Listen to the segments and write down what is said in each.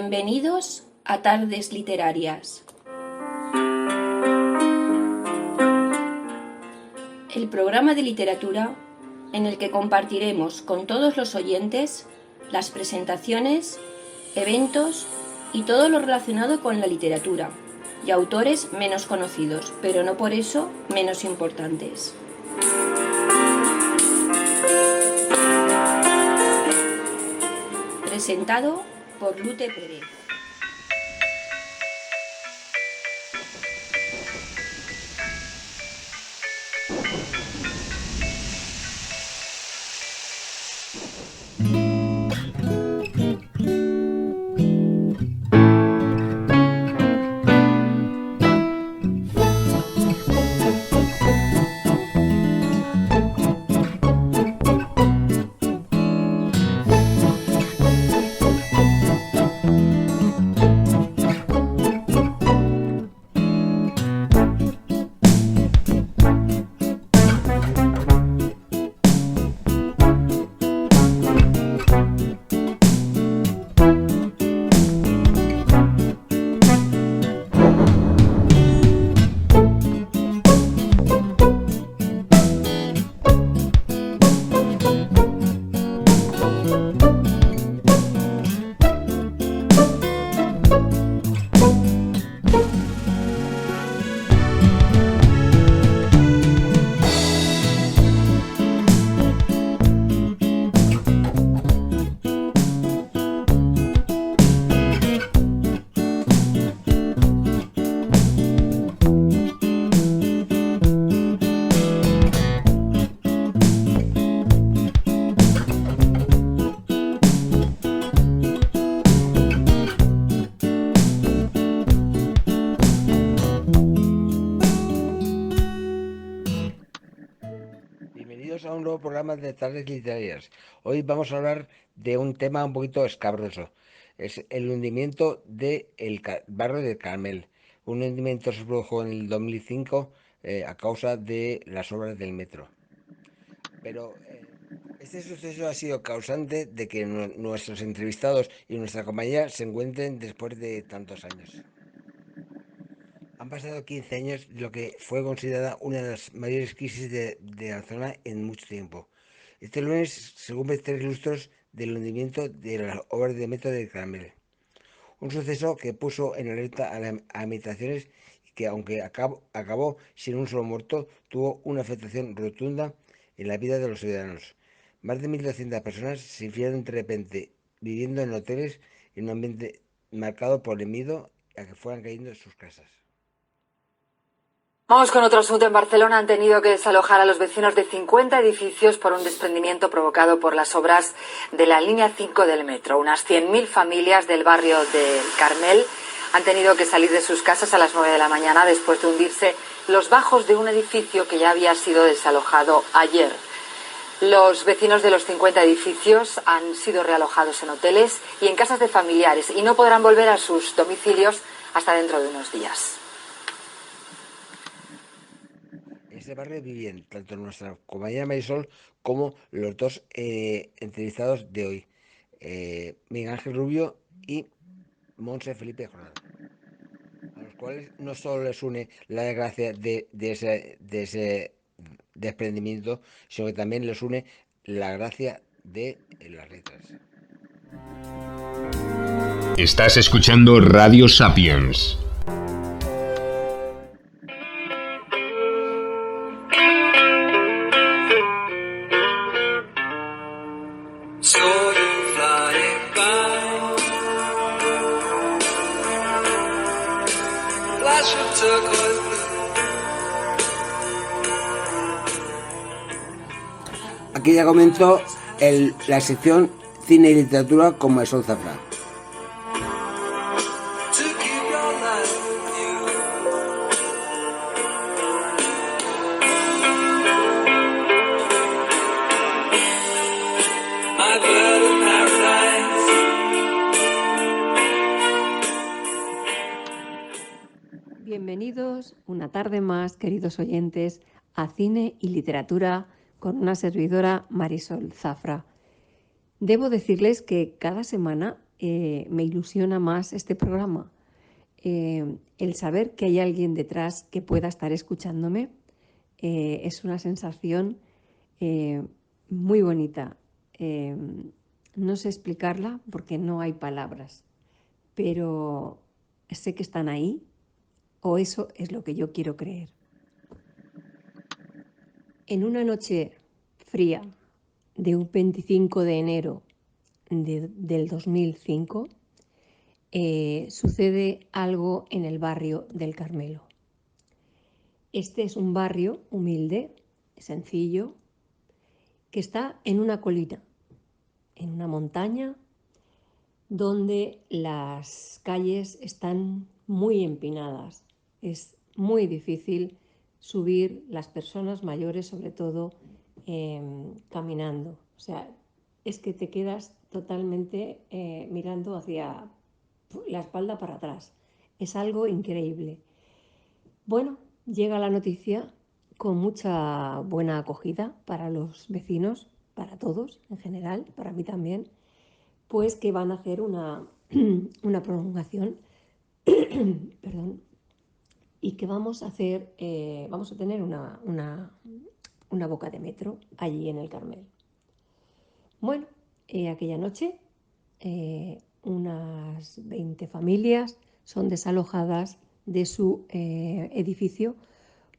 Bienvenidos a Tardes Literarias. El programa de literatura en el que compartiremos con todos los oyentes las presentaciones, eventos y todo lo relacionado con la literatura y autores menos conocidos, pero no por eso menos importantes. Presentado por Lute Pérez. Bienvenidos a un nuevo programa de Tardes Literarias. Hoy vamos a hablar de un tema un poquito escabroso. Es el hundimiento del barrio del Carmel. Un hundimiento se produjo en el 2005 a causa de las obras del metro. Pero este suceso ha sido causante de que nuestros entrevistados y nuestra compañía se encuentren después de tantos años. Han pasado 15 años de lo que fue considerada una de las mayores crisis de la zona en mucho tiempo. Este lunes se cumplen 3 lustros del hundimiento de las obras de metro del Carmel. Un suceso que puso en alerta a las administraciones y que, aunque acabó sin un solo muerto, tuvo una afectación rotunda en la vida de los ciudadanos. Más de 1.200 personas se vieron de repente viviendo en hoteles en un ambiente marcado por el miedo a que fueran cayendo sus casas. Vamos con otro asunto. En Barcelona han tenido que desalojar a los vecinos de 50 edificios por un desprendimiento provocado por las obras de la línea 5 del metro. Unas 100.000 familias del barrio del Carmel han tenido que salir de sus casas a las 9 de la mañana después de hundirse los bajos de un edificio que ya había sido desalojado ayer. Los vecinos de los 50 edificios han sido realojados en hoteles y en casas de familiares y no podrán volver a sus domicilios hasta dentro de unos días. En este barrio vivían tanto nuestra compañera Marisol como los dos entrevistados de hoy, Miguel Ángel Rubio y Montse Felipe Jornal, a los cuales no solo les une la desgracia de ese desprendimiento, sino que también les une la gracia de las letras. Estás escuchando Radio Sapiens. Aquí ya comenzó la sección Cine y Literatura con Marisol Zafra. Bienvenidos una tarde más, queridos oyentes, a Cine y Literatura con una servidora, Marisol Zafra. Debo decirles que cada semana me ilusiona más este programa. El saber que hay alguien detrás que pueda estar escuchándome es una sensación muy bonita. No sé explicarla porque no hay palabras, pero sé que están ahí, o eso es lo que yo quiero creer. En una noche fría de un 25 de enero del 2005, sucede algo en el barrio del Carmelo. Este es un barrio humilde, sencillo, que está en una colina, en una montaña, donde las calles están muy empinadas. Es muy difícil subir, las personas mayores sobre todo, caminando. O sea, es que te quedas totalmente mirando hacia la espalda para atrás. Es algo increíble. Bueno, llega la noticia con mucha buena acogida para los vecinos, para todos en general, para mí también, pues que van a hacer una prolongación perdón, y que vamos a tener una boca de metro allí en el Carmel. Bueno, aquella noche unas 20 familias son desalojadas de su edificio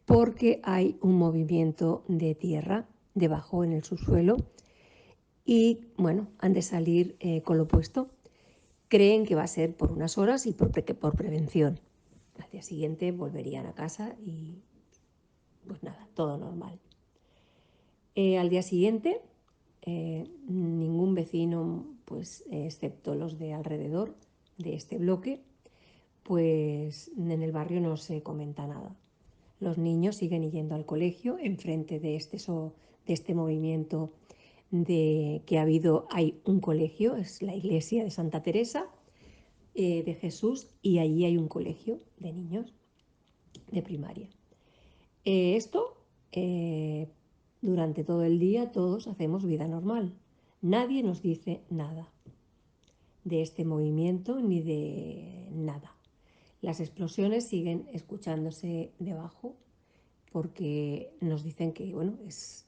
porque hay un movimiento de tierra debajo en el subsuelo y bueno, han de salir con lo puesto. Creen que va a ser por unas horas y por prevención. Al día siguiente volverían a casa y pues nada, todo normal. Al día siguiente, ningún vecino, pues excepto los de alrededor de este bloque, pues en el barrio no se comenta nada. Los niños siguen yendo al colegio enfrente de este movimiento de que hay un colegio, es la iglesia de Santa Teresa de Jesús, y allí hay un colegio de niños de primaria. Esto, durante todo el día todos hacemos vida normal. Nadie nos dice nada de este movimiento ni de nada. Las explosiones siguen escuchándose debajo porque nos dicen que bueno, es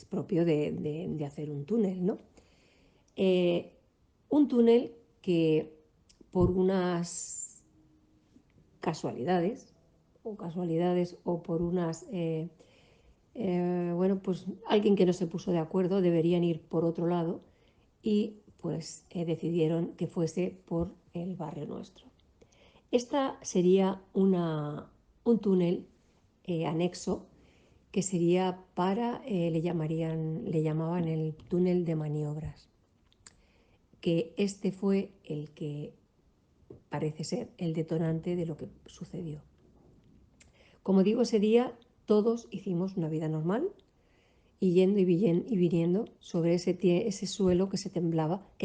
propio de hacer un túnel, ¿no? Un túnel que por unas casualidades o por unas bueno, pues alguien que no se puso de acuerdo, deberían ir por otro lado y pues decidieron que fuese por el barrio nuestro. Esta sería un túnel anexo que sería le llamaban el túnel de maniobras, que este fue el que parece ser el detonante de lo que sucedió. Como digo, ese día todos hicimos una vida normal, y yendo y viniendo sobre ese suelo que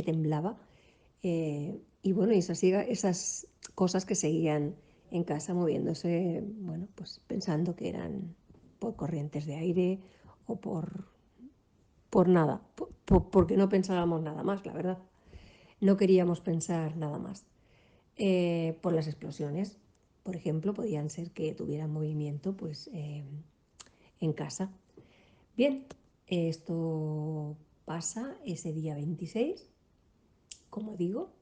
temblaba, y bueno, esas cosas que seguían en casa moviéndose, bueno, pues pensando que eran por corrientes de aire o por nada, porque no pensábamos nada más, la verdad. No queríamos pensar nada más. Por las explosiones, por ejemplo, podían ser que tuvieran movimiento pues, en casa. Bien, esto pasa ese día 26, como digo.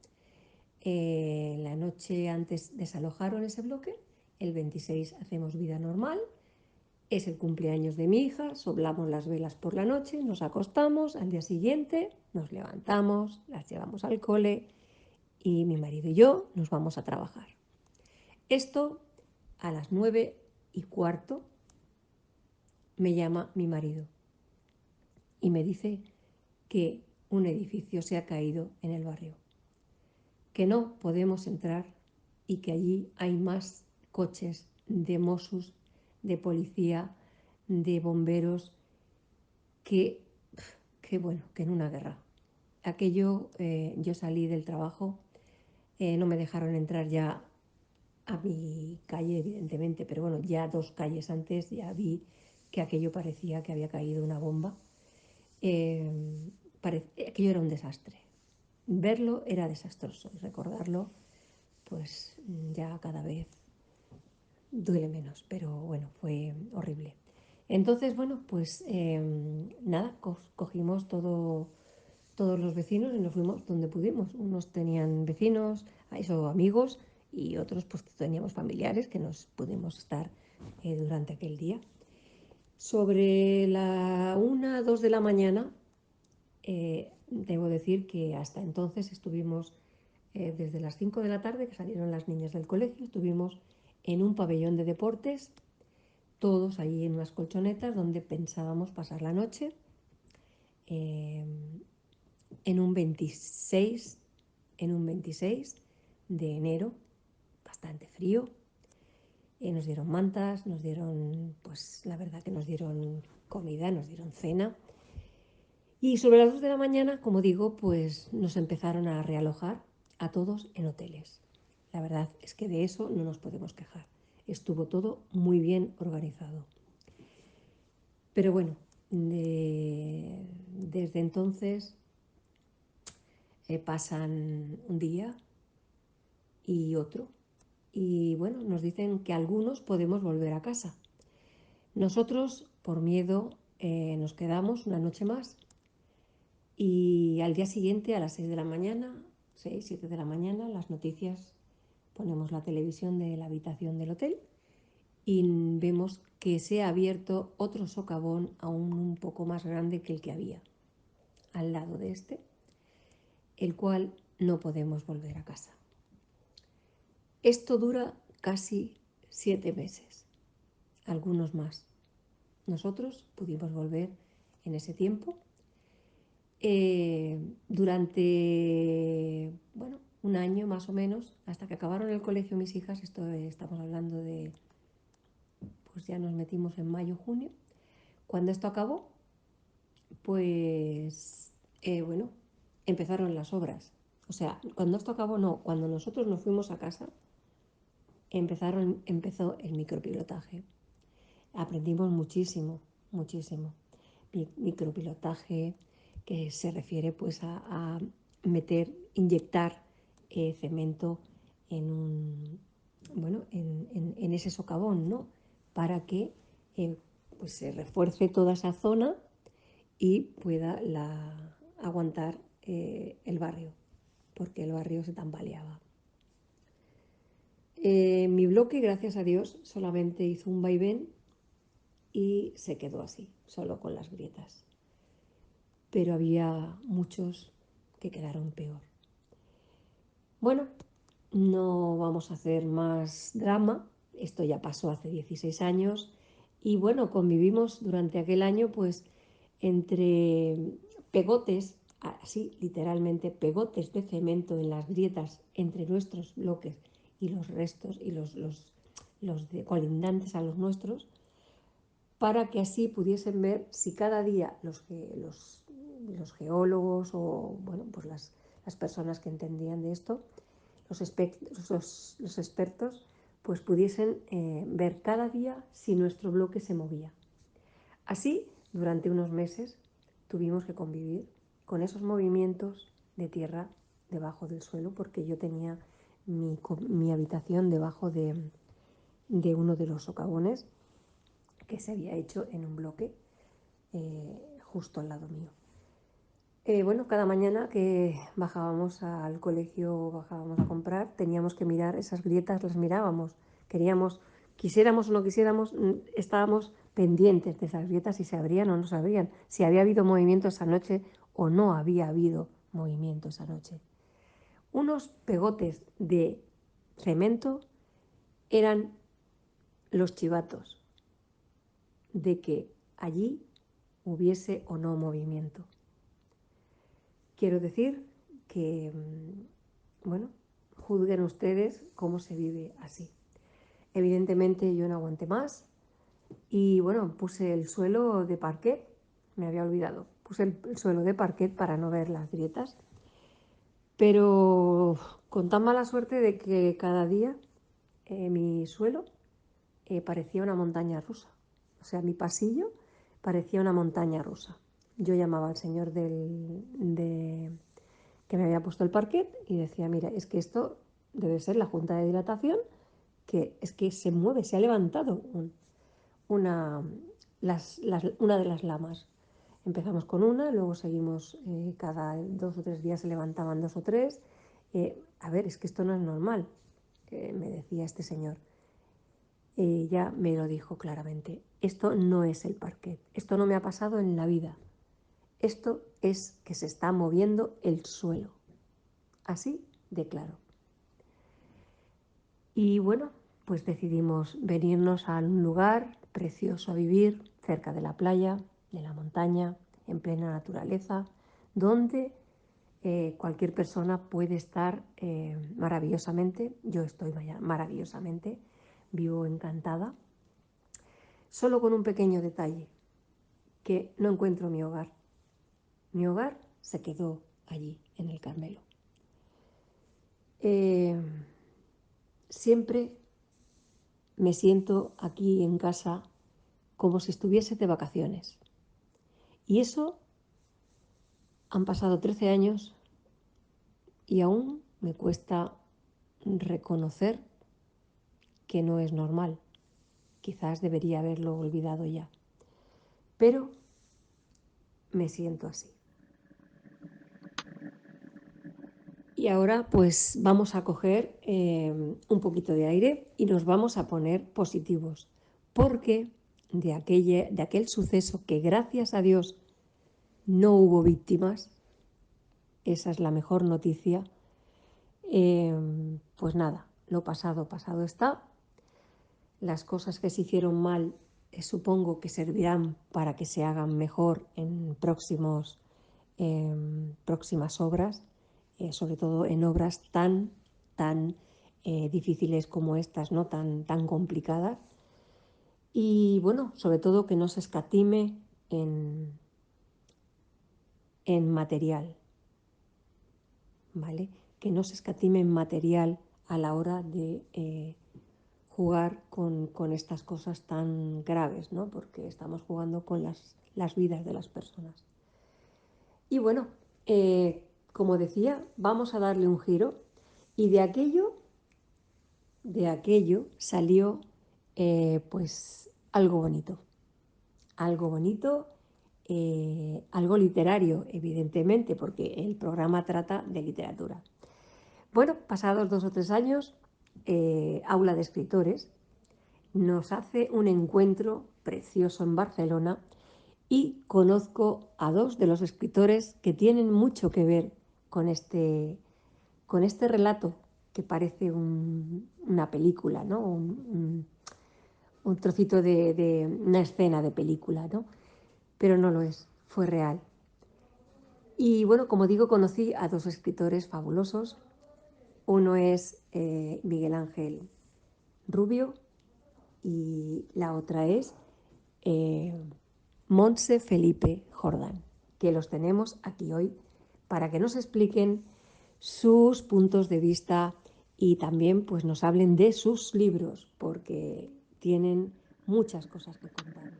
La noche antes desalojaron ese bloque, el 26 hacemos vida normal, es el cumpleaños de mi hija, soplamos las velas por la noche, nos acostamos, al día siguiente nos levantamos, las llevamos al cole y mi marido y yo nos vamos a trabajar. Esto a las 9:15 me llama mi marido y me dice que un edificio se ha caído en el barrio, que no podemos entrar y que allí hay más coches de Mossos, de policía, de bomberos, que bueno, que en una guerra. Aquello, yo salí del trabajo, no me dejaron entrar ya a mi calle, evidentemente, pero bueno, ya 2 calles antes ya vi que aquello parecía que había caído una bomba. Aquello era un desastre. verlo era desastroso y recordarlo pues ya cada vez duele menos, pero bueno, fue horrible. Entonces, bueno, pues nada, cogimos todos los vecinos y nos fuimos donde pudimos. Unos tenían vecinos, eso, amigos, y otros pues teníamos familiares que nos pudimos estar durante aquel día. Sobre la 1, 2 de la mañana, debo decir que hasta entonces estuvimos, desde las 5 de la tarde, que salieron las niñas del colegio, estuvimos en un pabellón de deportes, todos allí en unas colchonetas donde pensábamos pasar la noche, en un 26 de enero, bastante frío. Nos dieron mantas, nos dieron, pues la verdad que nos dieron comida, nos dieron cena. Y sobre las 2 de la mañana, como digo, pues nos empezaron a realojar a todos en hoteles. La verdad es que de eso no nos podemos quejar. Estuvo todo muy bien organizado. Pero bueno, desde entonces pasan un día y otro. Y bueno, nos dicen que algunos podemos volver a casa. Nosotros, por miedo, nos quedamos una noche más y al día siguiente, a las 6 de la mañana, 6, 7 de la mañana, las noticias, ponemos la televisión de la habitación del hotel y vemos que se ha abierto otro socavón aún un poco más grande que el que había al lado de este, el cual no podemos volver a casa. Esto dura casi 7 meses, algunos más. Nosotros pudimos volver en ese tiempo. Durante, bueno, un año más o menos, hasta que acabaron el colegio mis hijas, estamos hablando de, pues ya nos metimos en mayo, junio. Cuando esto acabó, pues, bueno, empezaron las obras. O sea, cuando esto acabó, no, cuando nosotros nos fuimos a casa, empezó el micropilotaje. Aprendimos muchísimo, muchísimo. Micropilotaje, que se refiere pues a inyectar cemento en en ese socavón, ¿no? Para que pues se refuerce toda esa zona y pueda aguantar el barrio, porque el barrio se tambaleaba. Mi bloque, gracias a Dios, solamente hizo un vaivén y se quedó así, solo con las grietas. Pero había muchos que quedaron peor. Bueno, no vamos a hacer más drama, esto ya pasó hace 16 años y bueno, convivimos durante aquel año pues entre pegotes, así literalmente pegotes de cemento en las grietas entre nuestros bloques y los restos y los colindantes a los nuestros, para que así pudiesen ver si cada día los geólogos o bueno, pues las personas que entendían de esto, los expertos, pues pudiesen ver cada día si nuestro bloque se movía. Así, durante unos meses, tuvimos que convivir con esos movimientos de tierra debajo del suelo, porque yo tenía mi habitación debajo de uno de los socavones que se había hecho en un bloque justo al lado mío. Bueno, cada mañana que bajábamos al colegio, bajábamos a comprar, teníamos que mirar esas grietas, las mirábamos. Quisiéramos o no quisiéramos, estábamos pendientes de esas grietas, si se abrían o no se abrían, si había habido movimiento esa noche o no había habido movimiento esa noche. Unos pegotes de cemento eran los chivatos de que allí hubiese o no movimiento. Quiero decir que, bueno, juzguen ustedes cómo se vive así. Evidentemente yo no aguanté más y, bueno, puse el suelo de parquet, me había olvidado, puse el suelo de parquet para no ver las grietas, pero con tan mala suerte de que cada día mi suelo parecía una montaña rusa. O sea, mi pasillo parecía una montaña rusa. Yo llamaba al señor que me había puesto el parquet y decía, mira, es que esto debe ser la junta de dilatación, que es que se mueve, se ha levantado una de las lamas. Empezamos con una, luego seguimos, cada 2 o 3 días se levantaban 2 o 3. A ver, es que esto no es normal, me decía este señor. Ella me lo dijo claramente, esto no es el parquet, esto no me ha pasado en la vida, esto es que se está moviendo el suelo, así de claro. Y bueno, pues decidimos venirnos a un lugar precioso a vivir, cerca de la playa, de la montaña, en plena naturaleza, donde cualquier persona puede estar maravillosamente. Yo estoy maravillosamente, vivo encantada, solo con un pequeño detalle, que no encuentro mi hogar. Mi hogar se quedó allí, en el Carmelo. Siempre me siento aquí en casa como si estuviese de vacaciones. Y eso han pasado 13 años y aún me cuesta reconocer que no es normal. Quizás debería haberlo olvidado ya. Pero me siento así. Y ahora pues vamos a coger un poquito de aire y nos vamos a poner positivos. Porque de aquel suceso que gracias a Dios no hubo víctimas, esa es la mejor noticia, pues nada, lo pasado, pasado está. Las cosas que se hicieron mal supongo que servirán para que se hagan mejor en próximas obras, sobre todo en obras tan difíciles como estas, ¿no? tan complicadas. Y bueno, sobre todo que no se escatime en material, ¿vale? Que no se escatime en material a la hora de jugar con estas cosas tan graves, ¿no? Porque estamos jugando con las vidas de las personas. Y bueno, como decía, vamos a darle un giro y de aquello salió pues algo bonito, algo literario, evidentemente, porque el programa trata de literatura. Bueno, pasados 2 o 3 años, Aula de Escritores nos hace un encuentro precioso en Barcelona y conozco a 2 de los escritores que tienen mucho que ver con este relato que parece una película, ¿no? Un trocito de una escena de película, ¿no? Pero no lo es, fue real. Y bueno, como digo, conocí a 2 escritores fabulosos. Uno es Miguel Ángel Rubio y la otra es Montse Felipe Jordán, que los tenemos aquí hoy para que nos expliquen sus puntos de vista y también pues nos hablen de sus libros, porque tienen muchas cosas que contarnos.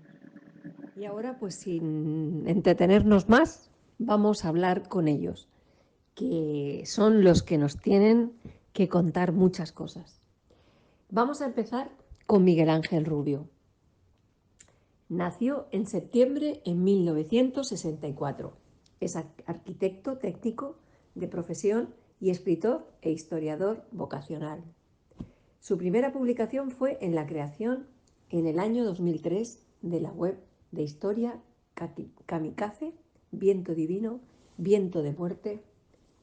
Y ahora, pues sin entretenernos más, vamos a hablar con ellos, que son los que nos tienen que contar muchas cosas. Vamos a empezar con Miguel Ángel Rubio. Nació en septiembre de 1964. Es arquitecto técnico de profesión y escritor e historiador vocacional. Su primera publicación fue en la creación, en el año 2003, de la web de historia Kamikaze, Viento Divino, Viento de Muerte,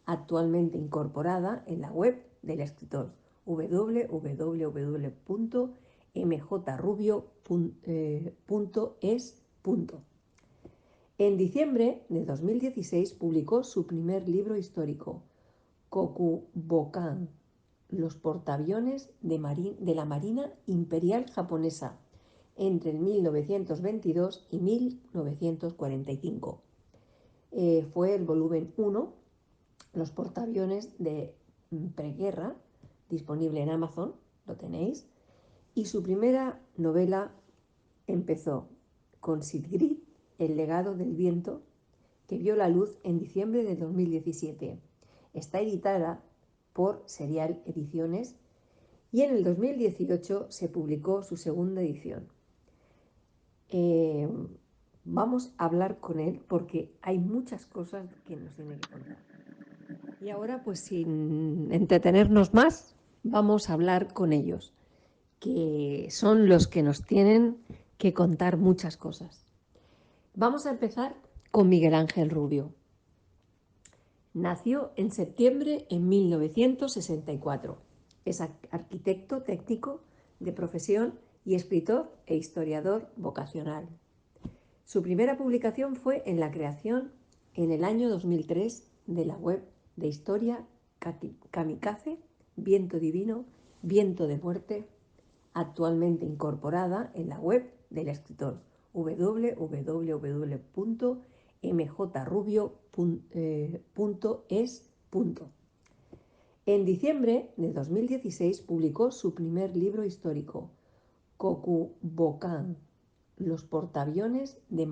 actualmente incorporada en la web del escritor www.mjrubio.es. En diciembre de 2016 publicó su primer libro histórico, Kokubokan, los portaaviones de la Marina Imperial Japonesa, entre 1922 y 1945. Fue el volumen 1, los portaaviones de preguerra, disponible en Amazon, lo tenéis. Y su primera novela empezó con Sigrid, El legado del viento, que vio la luz en diciembre de 2017. Está editada por Serial Ediciones y en el 2018 se publicó su segunda edición. Vamos a hablar con él porque hay muchas cosas que nos tiene que contar. Y ahora, pues sin entretenernos más, vamos a hablar con ellos, que son los que nos tienen que contar muchas cosas. Vamos a empezar con Miguel Ángel Rubio. Nació en septiembre de 1964. Es arquitecto técnico de profesión y escritor e historiador vocacional. Su primera publicación fue en la creación en el año 2003 de la web de historia Kamikaze, Viento Divino, Viento de Muerte, actualmente incorporada en la web del escritor www.mjrubio.es. En diciembre de 2016 publicó su primer libro histórico, Kokubokan, los portaaviones de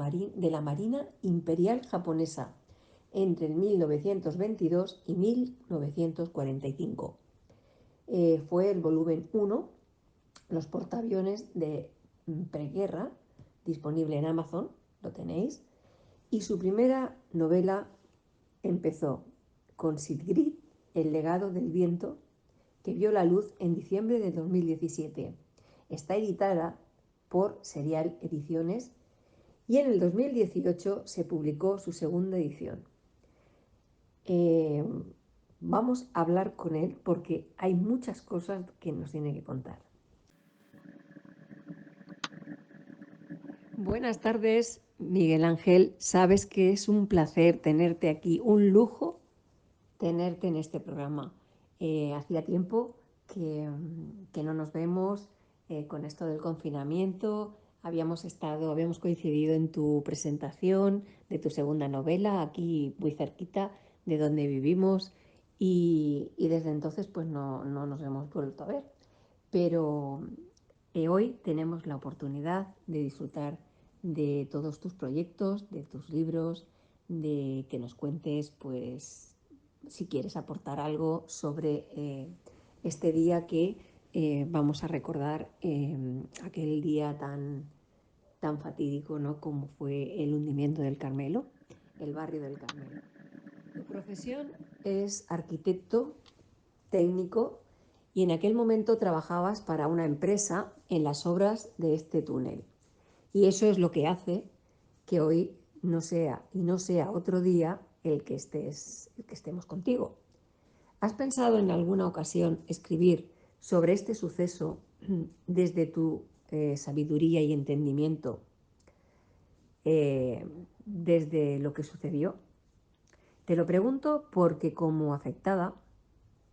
la Marina Imperial Japonesa, entre el 1922 y 1945. Fue el volumen 1, los portaaviones de preguerra, disponible en Amazon, lo tenéis, y su primera novela empezó con Sigrid, el legado del viento, que vio la luz en diciembre de 2017. Está editada por Serial Ediciones y en el 2018 se publicó su segunda edición. Vamos a hablar con él porque hay muchas cosas que nos tiene que contar. Buenas tardes, Miguel Ángel. Sabes que es un placer tenerte aquí, un lujo tenerte en este programa. Hacía tiempo que no nos vemos con esto del confinamiento. Habíamos coincidido en tu presentación de tu segunda novela, aquí muy cerquita de donde vivimos, y desde entonces pues no nos hemos vuelto a ver. Pero hoy tenemos la oportunidad de disfrutar de todos tus proyectos, de tus libros, de que nos cuentes, pues, si quieres aportar algo sobre este día que vamos a recordar, aquel día tan fatídico, ¿no?, como fue el hundimiento del Carmelo, el barrio del Carmelo. Tu profesión es arquitecto técnico y en aquel momento trabajabas para una empresa en las obras de este túnel. Y eso es lo que hace que hoy no sea otro día el que estemos contigo. ¿Has pensado en alguna ocasión escribir sobre este suceso desde tu sabiduría y entendimiento, desde lo que sucedió? Te lo pregunto porque como afectada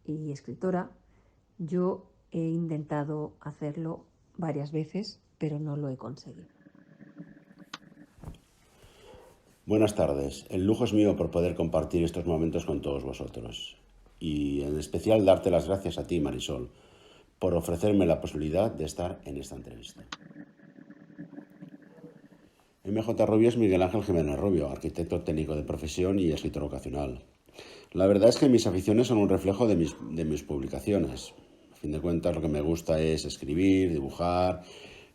y escritora, yo he intentado hacerlo varias veces, pero no lo he conseguido. Buenas tardes. El lujo es mío por poder compartir estos momentos con todos vosotros. Y en especial darte las gracias a ti, Marisol, por ofrecerme la posibilidad de estar en esta entrevista. MJ Rubio es Miguel Ángel Jiménez Rubio, arquitecto técnico de profesión y escritor vocacional. La verdad es que mis aficiones son un reflejo de mis publicaciones. A fin de cuentas, lo que me gusta es escribir, dibujar,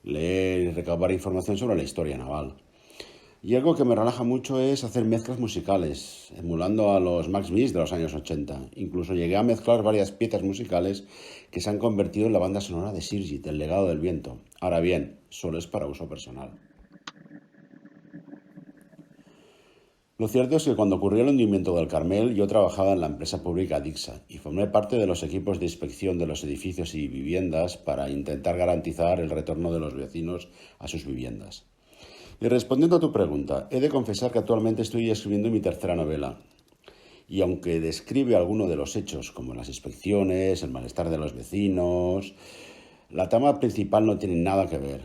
leer y recabar información sobre la historia naval. Y algo que me relaja mucho es hacer mezclas musicales, emulando a los Max Bis de los años 80. Incluso llegué a mezclar varias piezas musicales que se han convertido en la banda sonora de Sigrid, El legado del viento. Ahora bien, solo es para uso personal. Lo cierto es que cuando ocurrió el hundimiento del Carmel, yo trabajaba en la empresa pública Dixa y formé parte de los equipos de inspección de los edificios y viviendas para intentar garantizar el retorno de los vecinos a sus viviendas. Y respondiendo a tu pregunta, he de confesar que actualmente estoy escribiendo mi tercera novela. Y aunque describe algunos de los hechos, como las inspecciones, el malestar de los vecinos, la trama principal no tiene nada que ver.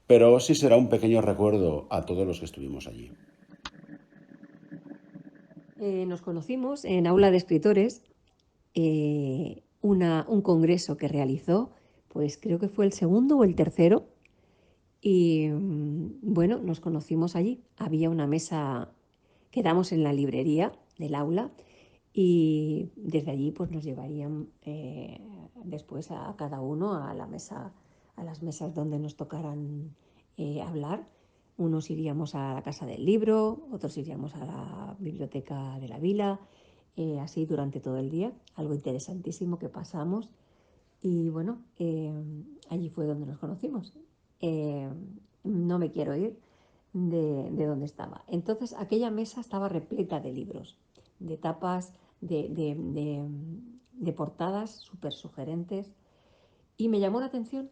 Pero sí será un pequeño recuerdo a todos los que estuvimos allí. Nos conocimos en Aula de Escritores, un congreso que realizó, pues creo que fue el segundo o el tercero, y bueno, nos conocimos allí. Había una mesa, quedamos en la librería del aula y desde allí pues nos llevarían después a cada uno a la mesa, a las mesas donde nos tocaran hablar. Unos iríamos a la Casa del Libro, otros iríamos a la Biblioteca de la Vila, así durante todo el día, algo interesantísimo que pasamos. Y bueno, allí fue donde nos conocimos. No me quiero ir de donde estaba. Entonces aquella mesa estaba repleta de libros, de tapas, de portadas súper sugerentes, y me llamó la atención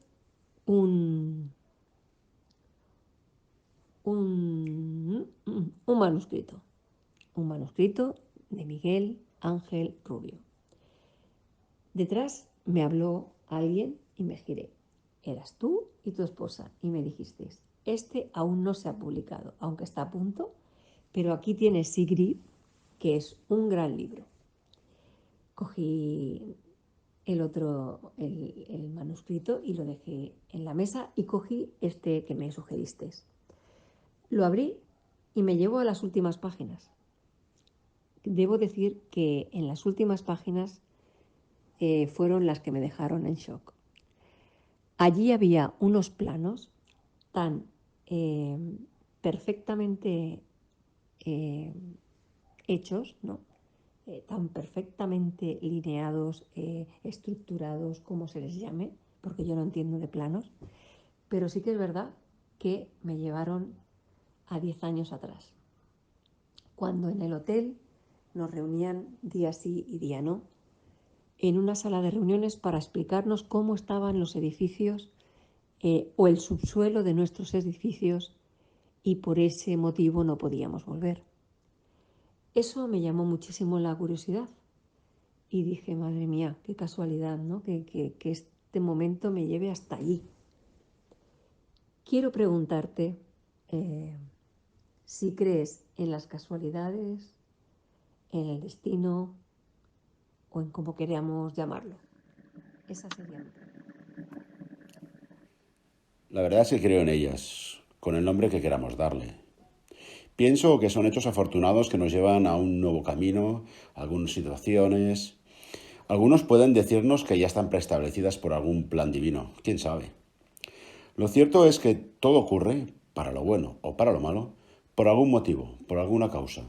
un manuscrito de Miguel Ángel Rubio. Detrás me habló alguien y me giré. Eras tú y tu esposa, y me dijisteis: este aún no se ha publicado, aunque está a punto, pero aquí tienes Sigrid, que es un gran libro. Cogí el manuscrito y lo dejé en la mesa y cogí este que me sugeristeis. Lo abrí y me llevo a las últimas páginas. Debo decir que en las últimas páginas fueron las que me dejaron en shock. Allí había unos planos tan perfectamente hechos, ¿no? Tan perfectamente lineados, estructurados, como se les llame, porque yo no entiendo de planos, pero sí que es verdad que me llevaron a 10 años atrás, cuando en el hotel nos reunían día sí y día no, en una sala de reuniones para explicarnos cómo estaban los edificios o el subsuelo de nuestros edificios, y por ese motivo no podíamos volver. Eso me llamó muchísimo la curiosidad y dije: madre mía, qué casualidad, ¿no? Que este momento me lleve hasta allí. Quiero preguntarte si crees en las casualidades, en el destino o en como queramos llamarlo. Esa sería mi pregunta. La verdad es que creo en ellas, con el nombre que queramos darle. Pienso que son hechos afortunados que nos llevan a un nuevo camino, algunas situaciones. Algunos pueden decirnos que ya están preestablecidas por algún plan divino, quién sabe. Lo cierto es que todo ocurre, para lo bueno o para lo malo, por algún motivo, por alguna causa.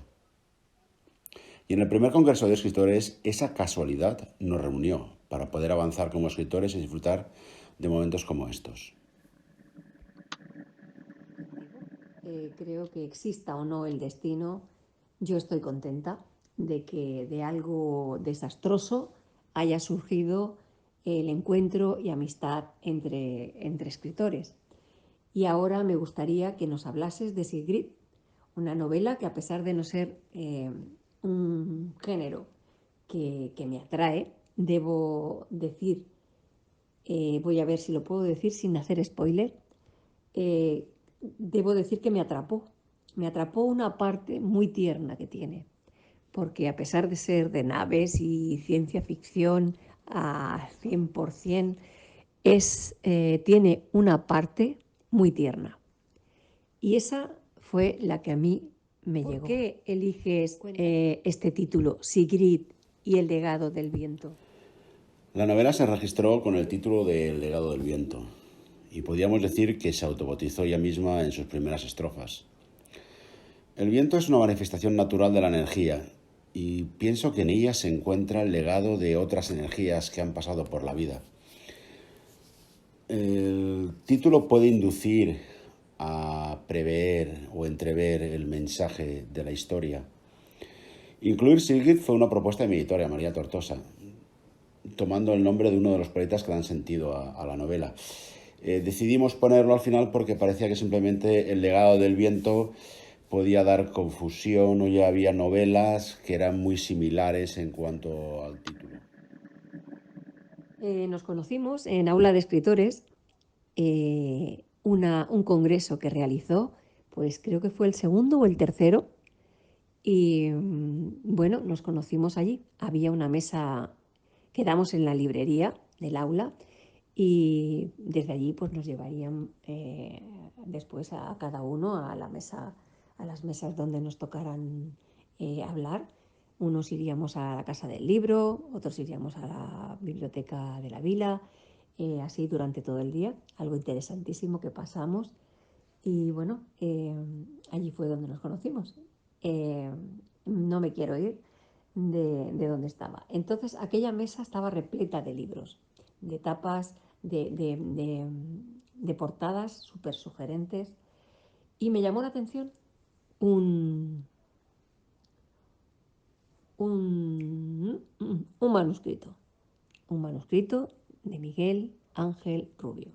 Y en el primer congreso de escritores, esa casualidad nos reunió para poder avanzar como escritores y disfrutar de momentos como estos. Creo que exista o no el destino, yo estoy contenta de que de algo desastroso haya surgido el encuentro y amistad entre escritores. Y ahora me gustaría que nos hablases de Sigrid, una novela que, a pesar de no ser un género que me atrae, debo decir, voy a ver si lo puedo decir sin hacer spoiler, debo decir que me atrapó una parte muy tierna que tiene, porque a pesar de ser de naves y ciencia ficción a 100%, tiene una parte muy tierna. Y esa fue la que a mí me llegó. ¿Por qué eliges este título, Sigrid y el legado del viento? La novela se registró con el título de El legado del viento, y podríamos decir que se autobautizó ella misma en sus primeras estrofas. El viento es una manifestación natural de la energía, y pienso que en ella se encuentra el legado de otras energías que han pasado por la vida. El título puede inducir a prever o entrever el mensaje de la historia. Incluir Sigrid fue una propuesta de mi editora, María Tortosa, tomando el nombre de uno de los poetas que dan sentido a la novela. Decidimos ponerlo al final porque parecía que simplemente El legado del viento podía dar confusión, o ya había novelas que eran muy similares en cuanto al título. Nos conocimos en Aula de Escritores, un congreso que realizó, pues creo que fue el segundo o el tercero, y bueno, nos conocimos allí. Había una mesa, quedamos en la librería del aula, y desde allí pues nos llevarían después a cada uno a la mesa, a las mesas donde nos tocaran hablar. Unos iríamos a la Casa del Libro, otros iríamos a la Biblioteca de la Vila, así durante todo el día, algo interesantísimo que pasamos. Y bueno, allí fue donde nos conocimos. No me quiero ir de donde estaba. Entonces aquella mesa estaba repleta de libros, de tapas, de portadas súper sugerentes, y me llamó la atención un manuscrito de Miguel Ángel Rubio.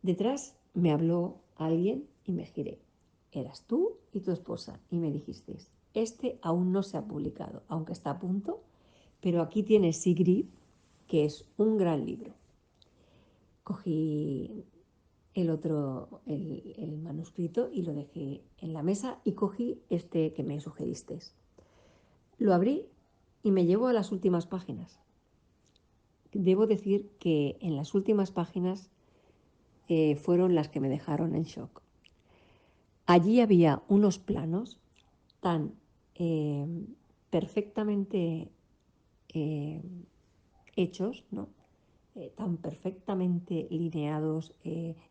Detrás me habló alguien y me giré. Eras tú y tu esposa y me dijisteis: este aún no se ha publicado, aunque está a punto, pero aquí tienes Sigrid, que es un gran libro. Cogí el manuscrito y lo dejé en la mesa y cogí este que me sugeristeis. Lo abrí y me llevo a las últimas páginas. Debo decir que en las últimas páginas fueron las que me dejaron en shock. Allí había unos planos tan perfectamente hechos, ¿no? Tan perfectamente lineados,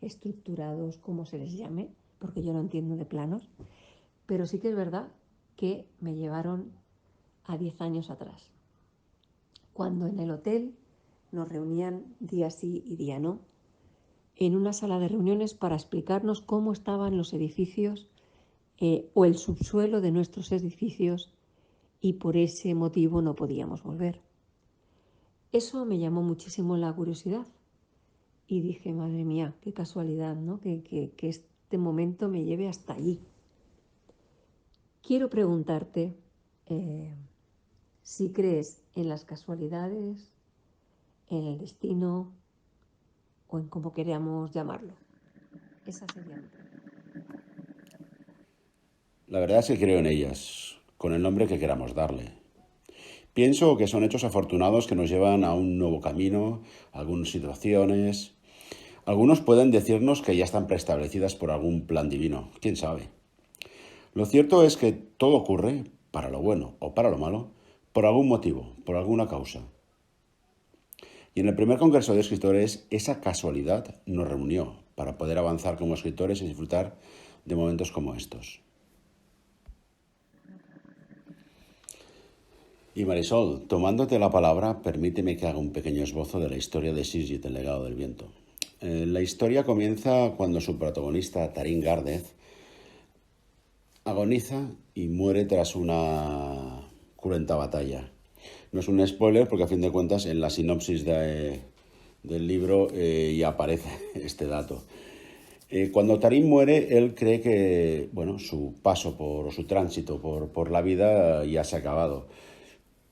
estructurados, como se les llame, porque yo no entiendo de planos, pero sí que es verdad que me llevaron a 10 años atrás, cuando en el hotel nos reunían día sí y día no, en una sala de reuniones para explicarnos cómo estaban los edificios o el subsuelo de nuestros edificios, y por ese motivo no podíamos volver. Eso me llamó muchísimo la curiosidad y dije: madre mía, qué casualidad, ¿no? Que este momento me lleve hasta allí. Quiero preguntarte si crees en las casualidades, en el destino o en como queramos llamarlo. Esa sería mi pregunta. La verdad es que creo en ellas, con el nombre que queramos darle. Pienso que son hechos afortunados que nos llevan a un nuevo camino, algunas situaciones. Algunos pueden decirnos que ya están preestablecidas por algún plan divino, quién sabe. Lo cierto es que todo ocurre, para lo bueno o para lo malo, por algún motivo, por alguna causa. Y en el primer Congreso de Escritores, esa casualidad nos reunió para poder avanzar como escritores y disfrutar de momentos como estos. Y Marisol, tomándote la palabra, permíteme que haga un pequeño esbozo de la historia de Sigrid, el legado del viento. La historia comienza cuando su protagonista, Tarín Gardez, agoniza y muere tras una cruenta batalla. No es un spoiler porque a fin de cuentas en la sinopsis del libro ya aparece este dato. Cuando Tarín muere, él cree que su paso su tránsito por la vida ya se ha acabado.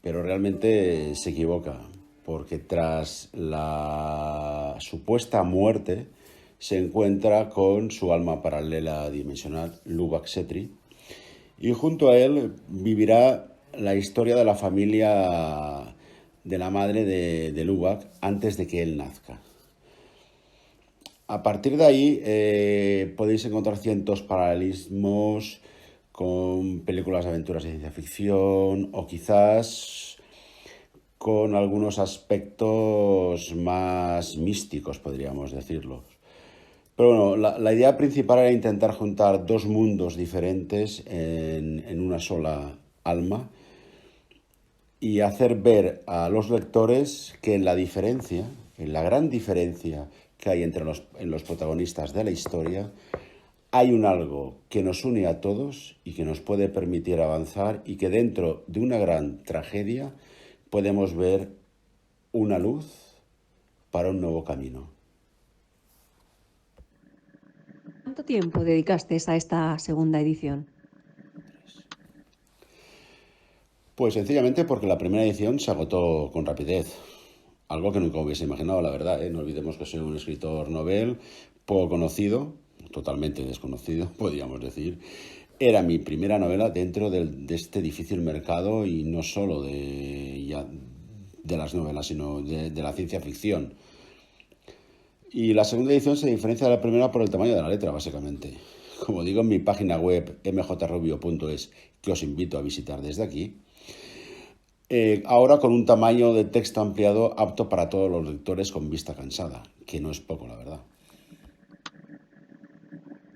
Pero realmente se equivoca, porque tras la supuesta muerte se encuentra con su alma paralela dimensional, Lubak Setri, y junto a él vivirá la historia de la familia de la madre de Lubak antes de que él nazca. A partir de ahí podéis encontrar cientos paralelismos con películas de aventuras de ciencia ficción o quizás con algunos aspectos más místicos, podríamos decirlo. Pero bueno, la idea principal era intentar juntar dos mundos diferentes en una sola alma y hacer ver a los lectores que en la gran diferencia que hay entre los protagonistas de la historia, hay un algo que nos une a todos y que nos puede permitir avanzar, y que dentro de una gran tragedia podemos ver una luz para un nuevo camino. ¿Cuánto tiempo dedicaste a esta segunda edición? Pues sencillamente porque la primera edición se agotó con rapidez. Algo que nunca hubiese imaginado, la verdad, ¿eh? No olvidemos que soy un escritor novel, poco conocido, totalmente desconocido, podríamos decir. Era mi primera novela dentro de este difícil mercado, y no solo de las novelas, sino de la ciencia ficción. Y la segunda edición se diferencia de la primera por el tamaño de la letra, básicamente. Como digo en mi página web mjrubio.es, que os invito a visitar desde aquí, ahora con un tamaño de texto ampliado apto para todos los lectores con vista cansada, que no es poco, la verdad.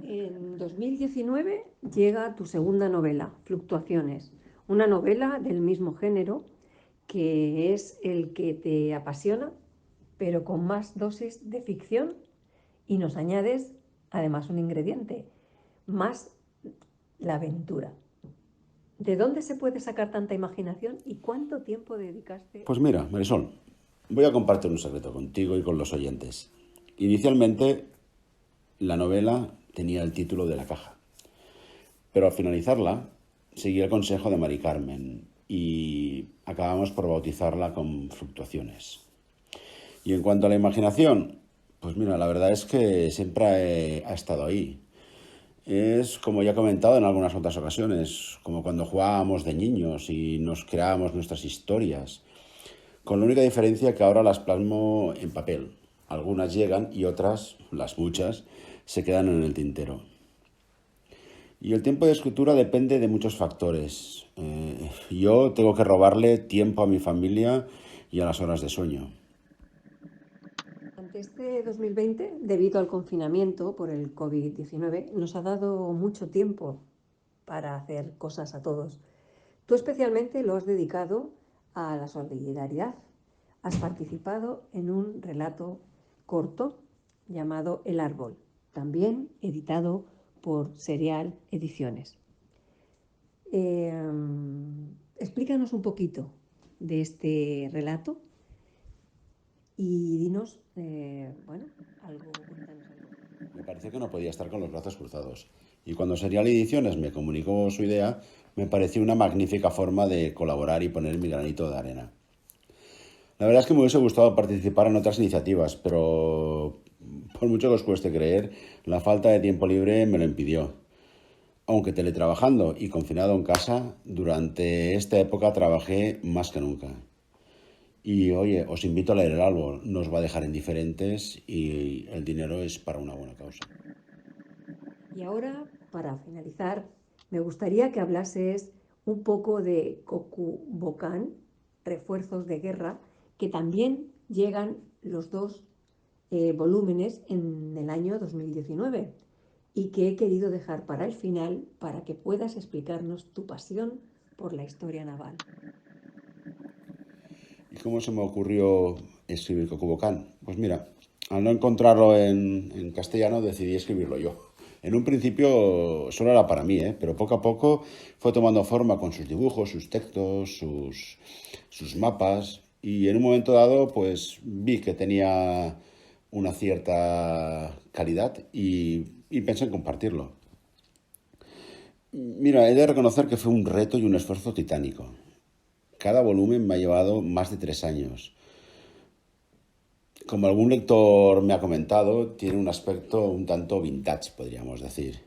En 2019 llega tu segunda novela, Fluctuaciones, una novela del mismo género que es el que te apasiona, pero con más dosis de ficción, y nos añades además un ingrediente, más la aventura. ¿De dónde se puede sacar tanta imaginación y cuánto tiempo dedicaste? Pues mira, Marisol, voy a compartir un secreto contigo y con los oyentes. Inicialmente, la novela tenía el título de La caja, pero al finalizarla, seguí el consejo de Mari Carmen y acabamos por bautizarla con Fluctuaciones. Y en cuanto a la imaginación, pues mira, la verdad es que siempre ha estado ahí. Es como ya he comentado en algunas otras ocasiones, como cuando jugábamos de niños y nos creábamos nuestras historias, con la única diferencia que ahora las plasmo en papel. Algunas llegan y otras, las muchas, se quedan en el tintero. Y el tiempo de escritura depende de muchos factores. Yo tengo que robarle tiempo a mi familia y a las horas de sueño. Ante este 2020, debido al confinamiento por el COVID-19, nos ha dado mucho tiempo para hacer cosas a todos. Tú especialmente lo has dedicado a la solidaridad. Has participado en un relato corto llamado El Árbol, también editado por Serial Ediciones. Explícanos un poquito de este relato y dinos, cuéntanos algo. Me pareció que no podía estar con los brazos cruzados. Y cuando Serial Ediciones me comunicó su idea, me pareció una magnífica forma de colaborar y poner mi granito de arena. La verdad es que me hubiese gustado participar en otras iniciativas, pero por mucho que os cueste creer, la falta de tiempo libre me lo impidió. Aunque teletrabajando y confinado en casa, durante esta época trabajé más que nunca. Y oye, os invito a leer El Árbol, no os va a dejar indiferentes y el dinero es para una buena causa. Y ahora, para finalizar, me gustaría que hablases un poco de Kokubokan, Refuerzos de Guerra, que también llegan los dos volúmenes en el año 2019 y que he querido dejar para el final para que puedas explicarnos tu pasión por la historia naval. ¿Y cómo se me ocurrió escribir Kokubokan? Pues mira, al no encontrarlo en castellano decidí escribirlo yo. En un principio solo era para mí, pero poco a poco fue tomando forma con sus dibujos, sus textos, sus mapas, y en un momento dado pues vi que tenía una cierta calidad y pensé en compartirlo. Mira, he de reconocer que fue un reto y un esfuerzo titánico. Cada volumen me ha llevado más de 3 años. Como algún lector me ha comentado, tiene un aspecto un tanto vintage, podríamos decir.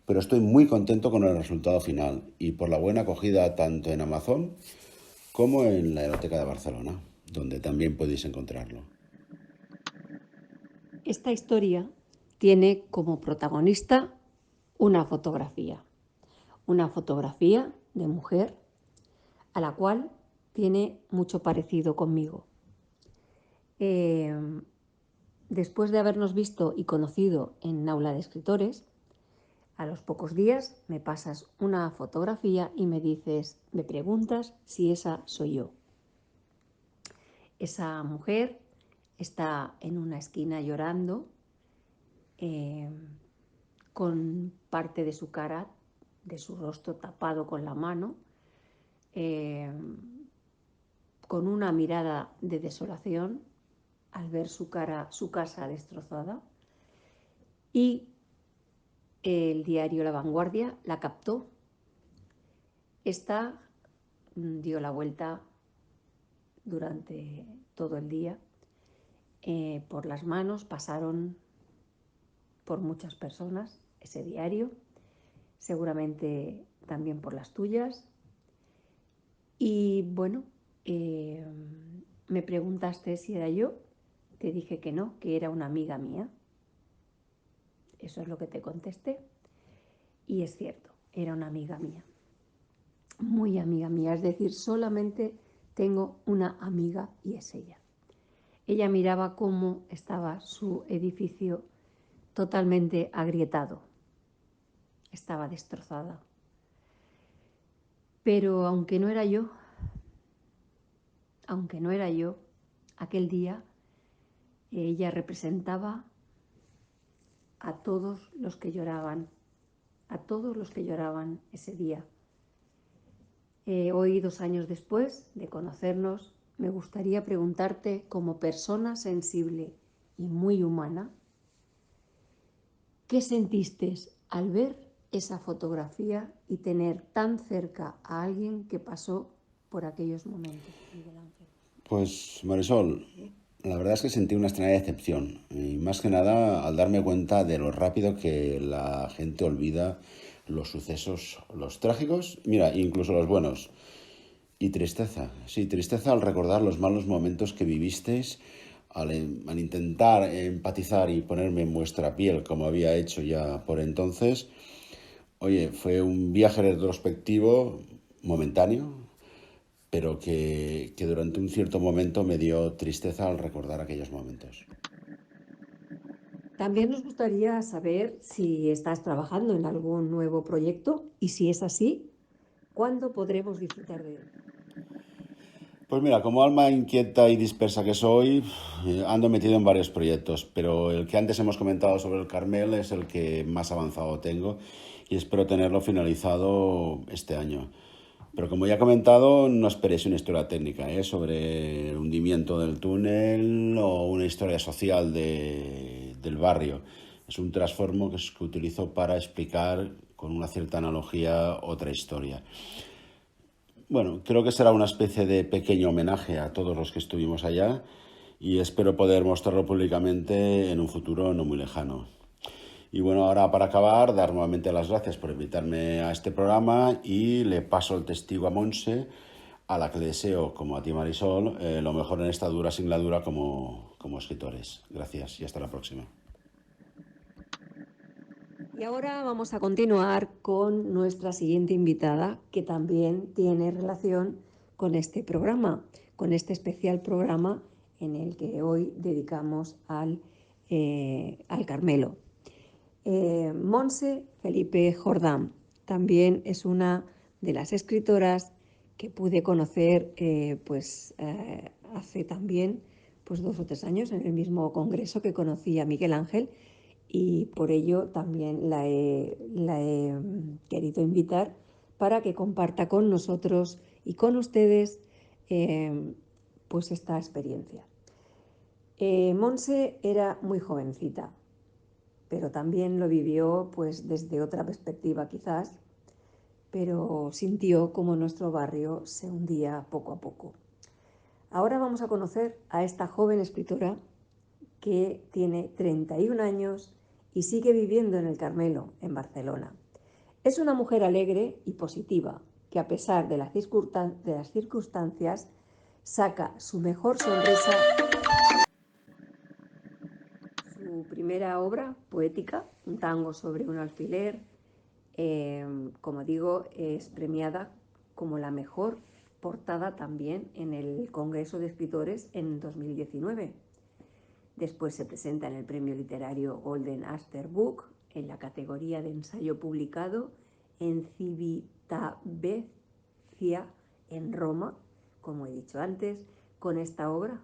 Pero estoy muy contento con el resultado final y por la buena acogida tanto en Amazon como en la Hemeroteca de Barcelona, donde también podéis encontrarlo. Esta historia tiene como protagonista una fotografía de mujer a la cual tiene mucho parecido conmigo. Después de habernos visto y conocido en Aula de Escritores, a los pocos días me pasas una fotografía y me preguntas si esa soy yo. Esa mujer está en una esquina llorando, con parte de su cara, de su rostro tapado con la mano, con una mirada de desolación al ver su casa destrozada, y el diario La Vanguardia la captó. Esta dio la vuelta durante todo el día. Por las manos pasaron por muchas personas ese diario, seguramente también por las tuyas. Y bueno, me preguntaste si era yo, te dije que no, que era una amiga mía. Eso es lo que te contesté. Y es cierto, era una amiga mía, muy amiga mía, es decir, solamente Tengo una amiga y es ella. Ella miraba cómo estaba su edificio totalmente agrietado. Estaba destrozada. Pero aunque no era yo, aquel día ella representaba a todos los que lloraban, ese día. Hoy, 2 años después de conocernos, me gustaría preguntarte, como persona sensible y muy humana, ¿qué sentiste al ver esa fotografía y tener tan cerca a alguien que pasó por aquellos momentos, Miguel Ángel? Pues Marisol, la verdad es que sentí una extraña decepción y más que nada al darme cuenta de lo rápido que la gente olvida los sucesos, los trágicos, mira, incluso los buenos. Y tristeza, sí, tristeza al recordar los malos momentos que vivisteis, al intentar empatizar y ponerme en vuestra piel como había hecho ya por entonces. Oye, fue un viaje retrospectivo momentáneo, pero que durante un cierto momento me dio tristeza al recordar aquellos momentos. También nos gustaría saber si estás trabajando en algún nuevo proyecto y si es así, ¿cuándo podremos disfrutar de él? Pues mira, como alma inquieta y dispersa que soy, ando metido en varios proyectos, pero el que antes hemos comentado sobre el Carmel es el que más avanzado tengo y espero tenerlo finalizado este año. Pero como ya he comentado, no esperéis una historia técnica, sobre el hundimiento del túnel o una historia social del barrio. Es un transformo que utilizo para explicar con una cierta analogía otra historia. Bueno, creo que será una especie de pequeño homenaje a todos los que estuvimos allá y espero poder mostrarlo públicamente en un futuro no muy lejano. Y bueno, ahora para acabar, dar nuevamente las gracias por invitarme a este programa y le paso el testigo a Monse, a la que le deseo, como a ti Marisol, lo mejor en esta dura singladura como escritores. Gracias y hasta la próxima. Y ahora vamos a continuar con nuestra siguiente invitada, que también tiene relación con este programa, con este especial programa en el que hoy dedicamos al Carmelo. Montse Felipe Jordán también es una de las escritoras que pude conocer hace también 2 o 3 años en el mismo congreso que conocí a Miguel Ángel, y por ello también la he querido invitar para que comparta con nosotros y con ustedes esta experiencia. Montse era muy jovencita, pero también lo vivió desde otra perspectiva quizás, pero sintió como nuestro barrio se hundía poco a poco. Ahora vamos a conocer a esta joven escritora que tiene 31 años y sigue viviendo en el Carmelo, en Barcelona. Es una mujer alegre y positiva, que a pesar de las circunstancias, saca su mejor sonrisa. Su primera obra poética, Un tango sobre un alfiler, como digo, es premiada como la mejor portada también en el Congreso de Escritores en 2019. Después se presenta en el premio literario Golden Aster Book en la categoría de ensayo publicado en Civitavecchia en Roma, como he dicho antes, con esta obra,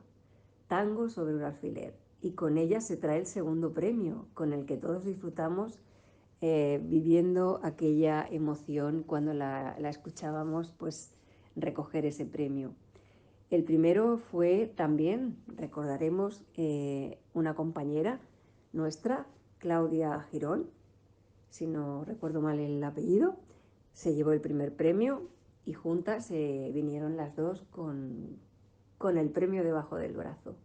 Tango sobre un alfiler. Y con ella se trae el segundo premio, con el que todos disfrutamos viviendo aquella emoción cuando la escuchábamos recoger ese premio. El primero fue también, recordaremos, una compañera nuestra, Claudia Girón, si no recuerdo mal el apellido, se llevó el primer premio y juntas vinieron las dos con el premio debajo del brazo.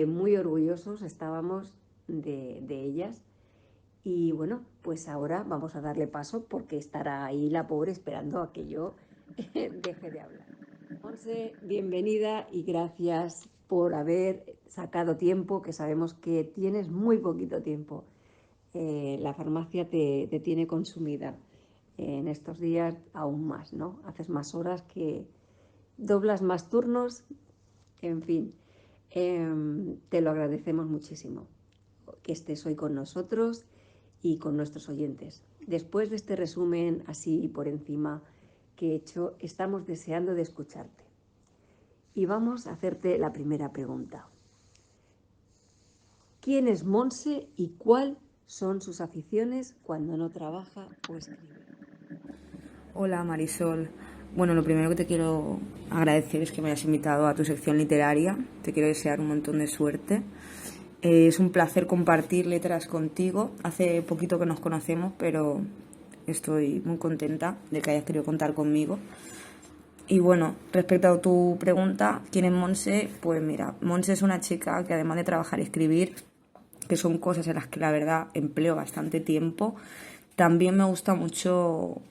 Muy orgullosos estábamos de ellas y bueno, pues ahora vamos a darle paso porque estará ahí la pobre esperando a que yo deje de hablar. Montse, bienvenida y gracias por haber sacado tiempo, que sabemos que tienes muy poquito tiempo. La farmacia te tiene consumida en estos días aún más, ¿no? Haces más horas que doblas más turnos, en fin, te lo agradecemos muchísimo que estés hoy con nosotros y con nuestros oyentes. Después de este resumen así por encima que he hecho, estamos deseando de escucharte. Y vamos a hacerte la primera pregunta. ¿Quién es Montse y cuáles son sus aficiones cuando no trabaja o escribe? Hola Marisol. Bueno, lo primero que te quiero agradecer es que me hayas invitado a tu sección literaria. Te quiero desear un montón de suerte. Es un placer compartir letras contigo. Hace poquito que nos conocemos, pero estoy muy contenta de que hayas querido contar conmigo. Y bueno, respecto a tu pregunta, ¿quién es Montse? Pues mira, Montse es una chica que además de trabajar y escribir, que son cosas en las que la verdad empleo bastante tiempo, también me gusta mucho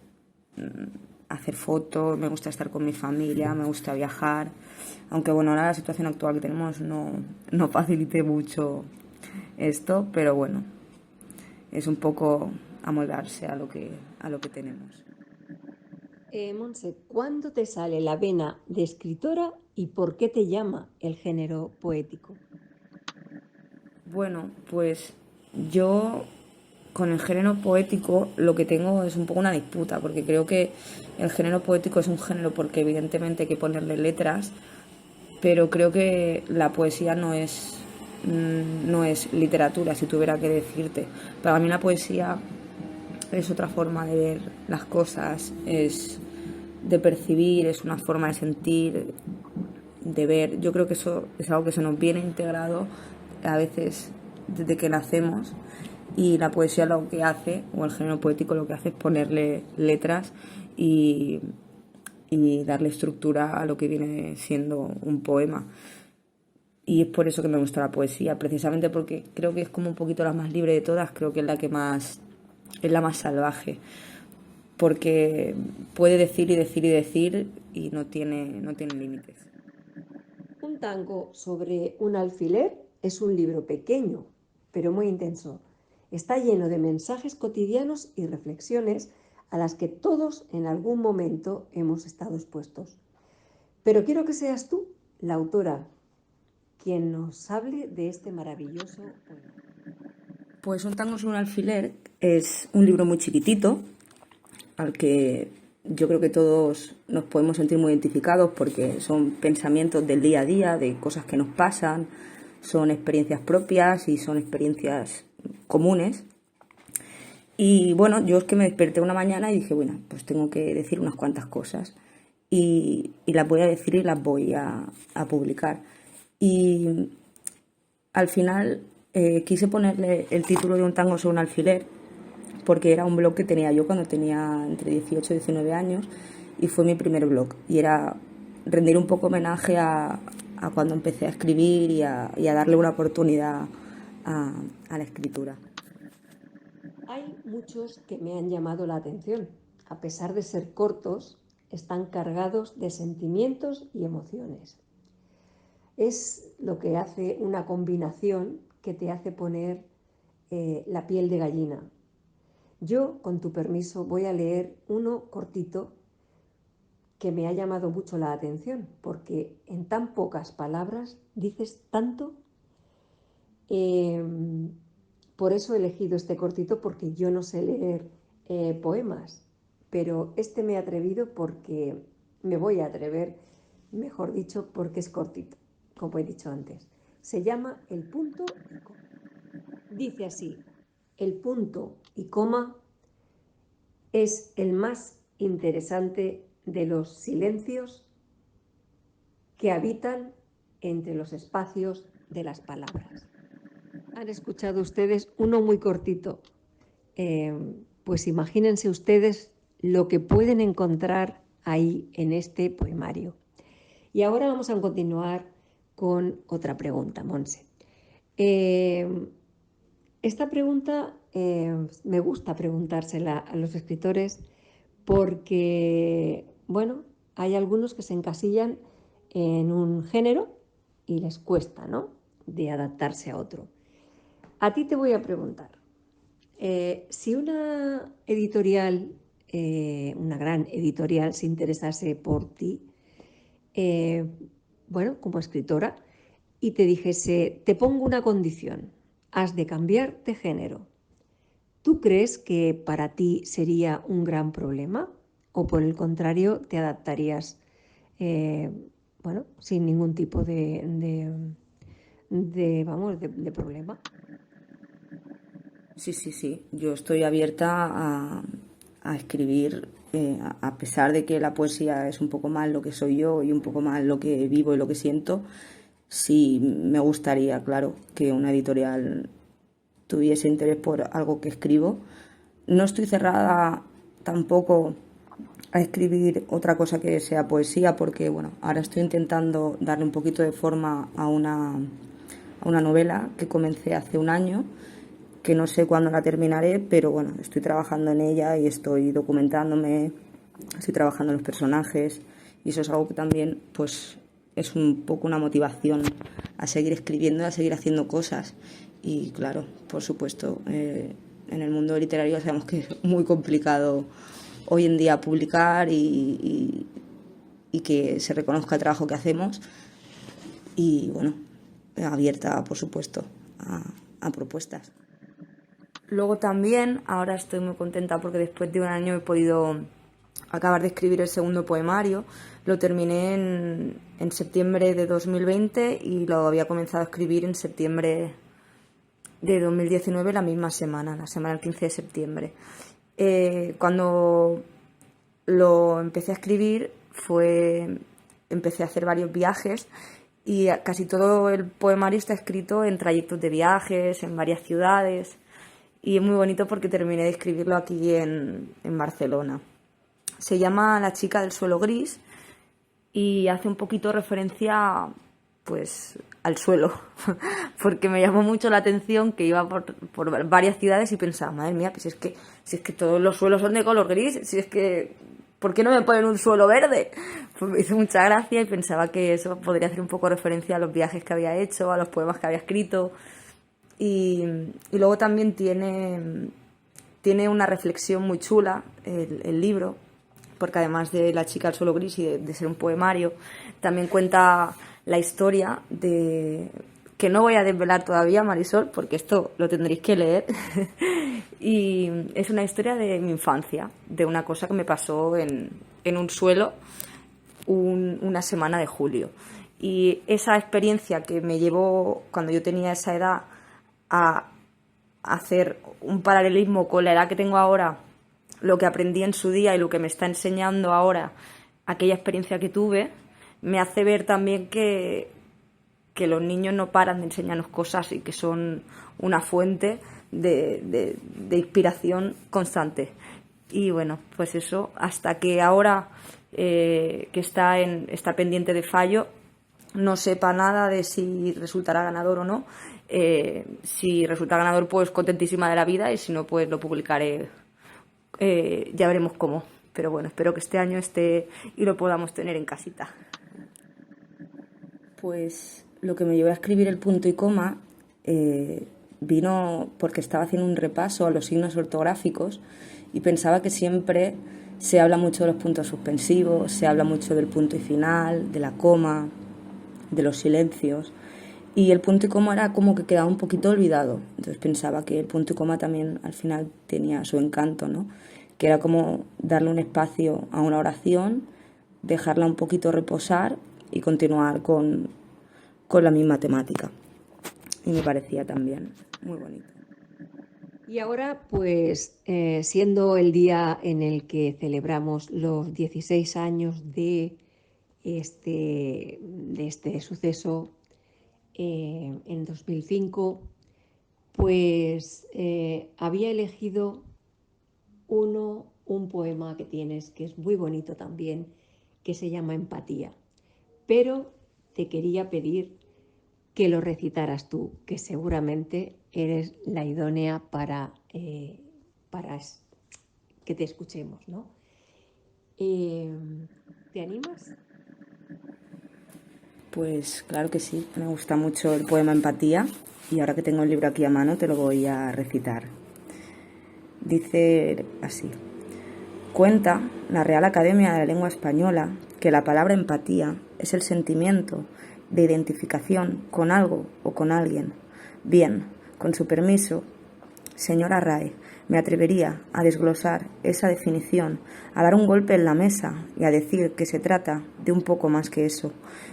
hacer fotos, me gusta estar con mi familia, me gusta viajar, aunque bueno, ahora la situación actual que tenemos no facilite mucho esto, pero bueno, es un poco amoldarse a lo que tenemos. Montse, ¿cuándo te sale la vena de escritora y por qué te llama el género poético? Bueno, pues yo con el género poético lo que tengo es un poco una disputa, porque creo que el género poético es un género porque evidentemente hay que ponerle letras, pero creo que la poesía no es literatura, si tuviera que decirte. Para mí la poesía es otra forma de ver las cosas, es de percibir, es una forma de sentir, de ver. Yo creo que eso es algo que se nos viene integrado a veces desde que nacemos, y la poesía lo que hace, o el género poético lo que hace, es ponerle letras y darle estructura a lo que viene siendo un poema. Y es por eso que me gusta la poesía, precisamente porque creo que es como un poquito la más libre de todas, creo que es la más salvaje, porque puede decir y decir y decir y no tiene límites. Un tango sobre un alfiler es un libro pequeño, pero muy intenso. Está lleno de mensajes cotidianos y reflexiones a las que todos en algún momento hemos estado expuestos. Pero quiero que seas tú, la autora, quien nos hable de este maravilloso poema. Pues Un tango sobre un alfiler es un libro muy chiquitito, al que yo creo que todos nos podemos sentir muy identificados porque son pensamientos del día a día, de cosas que nos pasan, son experiencias propias y son experiencias comunes. Y bueno, yo es que me desperté una mañana y dije, bueno, pues tengo que decir unas cuantas cosas y las voy a decir y las voy a publicar. Y al final quise ponerle el título de Un tango sobre un alfiler porque era un blog que tenía yo cuando tenía entre 18 y 19 años y fue mi primer blog. Y era rendir un poco homenaje a cuando empecé a escribir y a darle una oportunidad a la escritura. Hay muchos que me han llamado la atención. A pesar de ser cortos, están cargados de sentimientos y emociones. Es lo que hace una combinación que te hace poner la piel de gallina. Yo, con tu permiso, voy a leer uno cortito que me ha llamado mucho la atención, porque en tan pocas palabras dices tanto. Por eso he elegido este cortito, porque yo no sé leer poemas, pero este me he atrevido porque me voy a atrever, mejor dicho, porque es cortito, como he dicho antes. Se llama El punto y coma. Dice así: el punto y coma es el más interesante de los silencios que habitan entre los espacios de las palabras. Han escuchado ustedes uno muy cortito. Pues imagínense ustedes lo que pueden encontrar ahí en este poemario. Y ahora vamos a continuar con otra pregunta, Montse. Esta pregunta me gusta preguntársela a los escritores porque, bueno, hay algunos que se encasillan en un género y les cuesta, ¿no?, de adaptarse a otro. A ti te voy a preguntar, si una editorial, una gran editorial, se interesase por ti, bueno, como escritora, y te dijese, te pongo una condición, has de cambiar de género. ¿Tú crees que para ti sería un gran problema? ¿O por el contrario, te adaptarías, bueno, sin ningún tipo de problema? Sí. Yo estoy abierta a escribir, a pesar de que la poesía es un poco más lo que soy yo y un poco más lo que vivo y lo que siento. Sí, me gustaría, claro, que una editorial tuviese interés por algo que escribo. No estoy cerrada tampoco a escribir otra cosa que sea poesía, porque bueno, ahora estoy intentando darle un poquito de forma a una novela que comencé hace un año, que no sé cuándo la terminaré, pero bueno, estoy trabajando en ella y estoy documentándome, estoy trabajando en los personajes, y eso es algo que también pues es un poco una motivación a seguir escribiendo, a seguir haciendo cosas. Y claro, por supuesto, en el mundo literario sabemos que es muy complicado hoy en día publicar y que se reconozca el trabajo que hacemos. Y bueno, abierta, por supuesto, a propuestas. Luego también, ahora estoy muy contenta porque después de un año he podido acabar de escribir el segundo poemario. Lo terminé en septiembre de 2020 y lo había comenzado a escribir en septiembre de 2019, la misma semana, la semana del 15 de septiembre. Cuando lo empecé a escribir empecé a hacer varios viajes y casi todo el poemario está escrito en trayectos de viajes, en varias ciudades, y es muy bonito porque terminé de escribirlo aquí en Barcelona. Se llama La chica del suelo gris y hace un poquito referencia pues al suelo, porque me llamó mucho la atención que iba por varias ciudades y pensaba, madre mía, pues si es que todos los suelos son de color gris, si es que, ¿por qué no me ponen un suelo verde? Pues me hizo mucha gracia y pensaba que eso podría hacer un poco referencia a los viajes que había hecho, a los poemas que había escrito. Y luego también tiene una reflexión muy chula el libro, porque además de La chica del suelo gris y de ser un poemario, también cuenta la historia que no voy a desvelar todavía, Marisol, porque esto lo tendréis que leer. Y es una historia de mi infancia, de una cosa que me pasó en un suelo una semana de julio. Y esa experiencia que me llevó cuando yo tenía esa edad a hacer un paralelismo con la edad que tengo ahora, lo que aprendí en su día y lo que me está enseñando ahora aquella experiencia que tuve, me hace ver también que los niños no paran de enseñarnos cosas y que son una fuente de inspiración constante. Y bueno, pues eso, hasta que ahora que está pendiente de fallo, no sepa nada de si resultará ganador o no. Si resulta ganador, pues contentísima de la vida, y si no, pues lo publicaré, ya veremos cómo. Pero bueno, espero que este año esté y lo podamos tener en casita. Pues lo que me llevó a escribir el punto y coma vino porque estaba haciendo un repaso a los signos ortográficos y pensaba que siempre se habla mucho de los puntos suspensivos, se habla mucho del punto y final, de la coma, de los silencios, y el punto y coma era como que quedaba un poquito olvidado. Entonces pensaba que el punto y coma también al final tenía su encanto, ¿no? Que era como darle un espacio a una oración, dejarla un poquito reposar y continuar con la misma temática. Y me parecía también muy bonito. Y ahora, pues, siendo el día en el que celebramos los 16 años de este suceso en 2005, pues había elegido un poema que tienes, que es muy bonito también, que se llama Empatía. Pero te quería pedir que lo recitaras tú, que seguramente eres la idónea para que te escuchemos, ¿no? ¿Te animas? Pues claro que sí, me gusta mucho el poema Empatía, y ahora que tengo el libro aquí a mano te lo voy a recitar. Dice así: Cuenta la Real Academia de la Lengua Española que la palabra empatía es el sentimiento de identificación con algo o con alguien. Bien, con su permiso, señora RAE, me atrevería a desglosar esa definición, a dar un golpe en la mesa y a decir que se trata de un poco más que eso.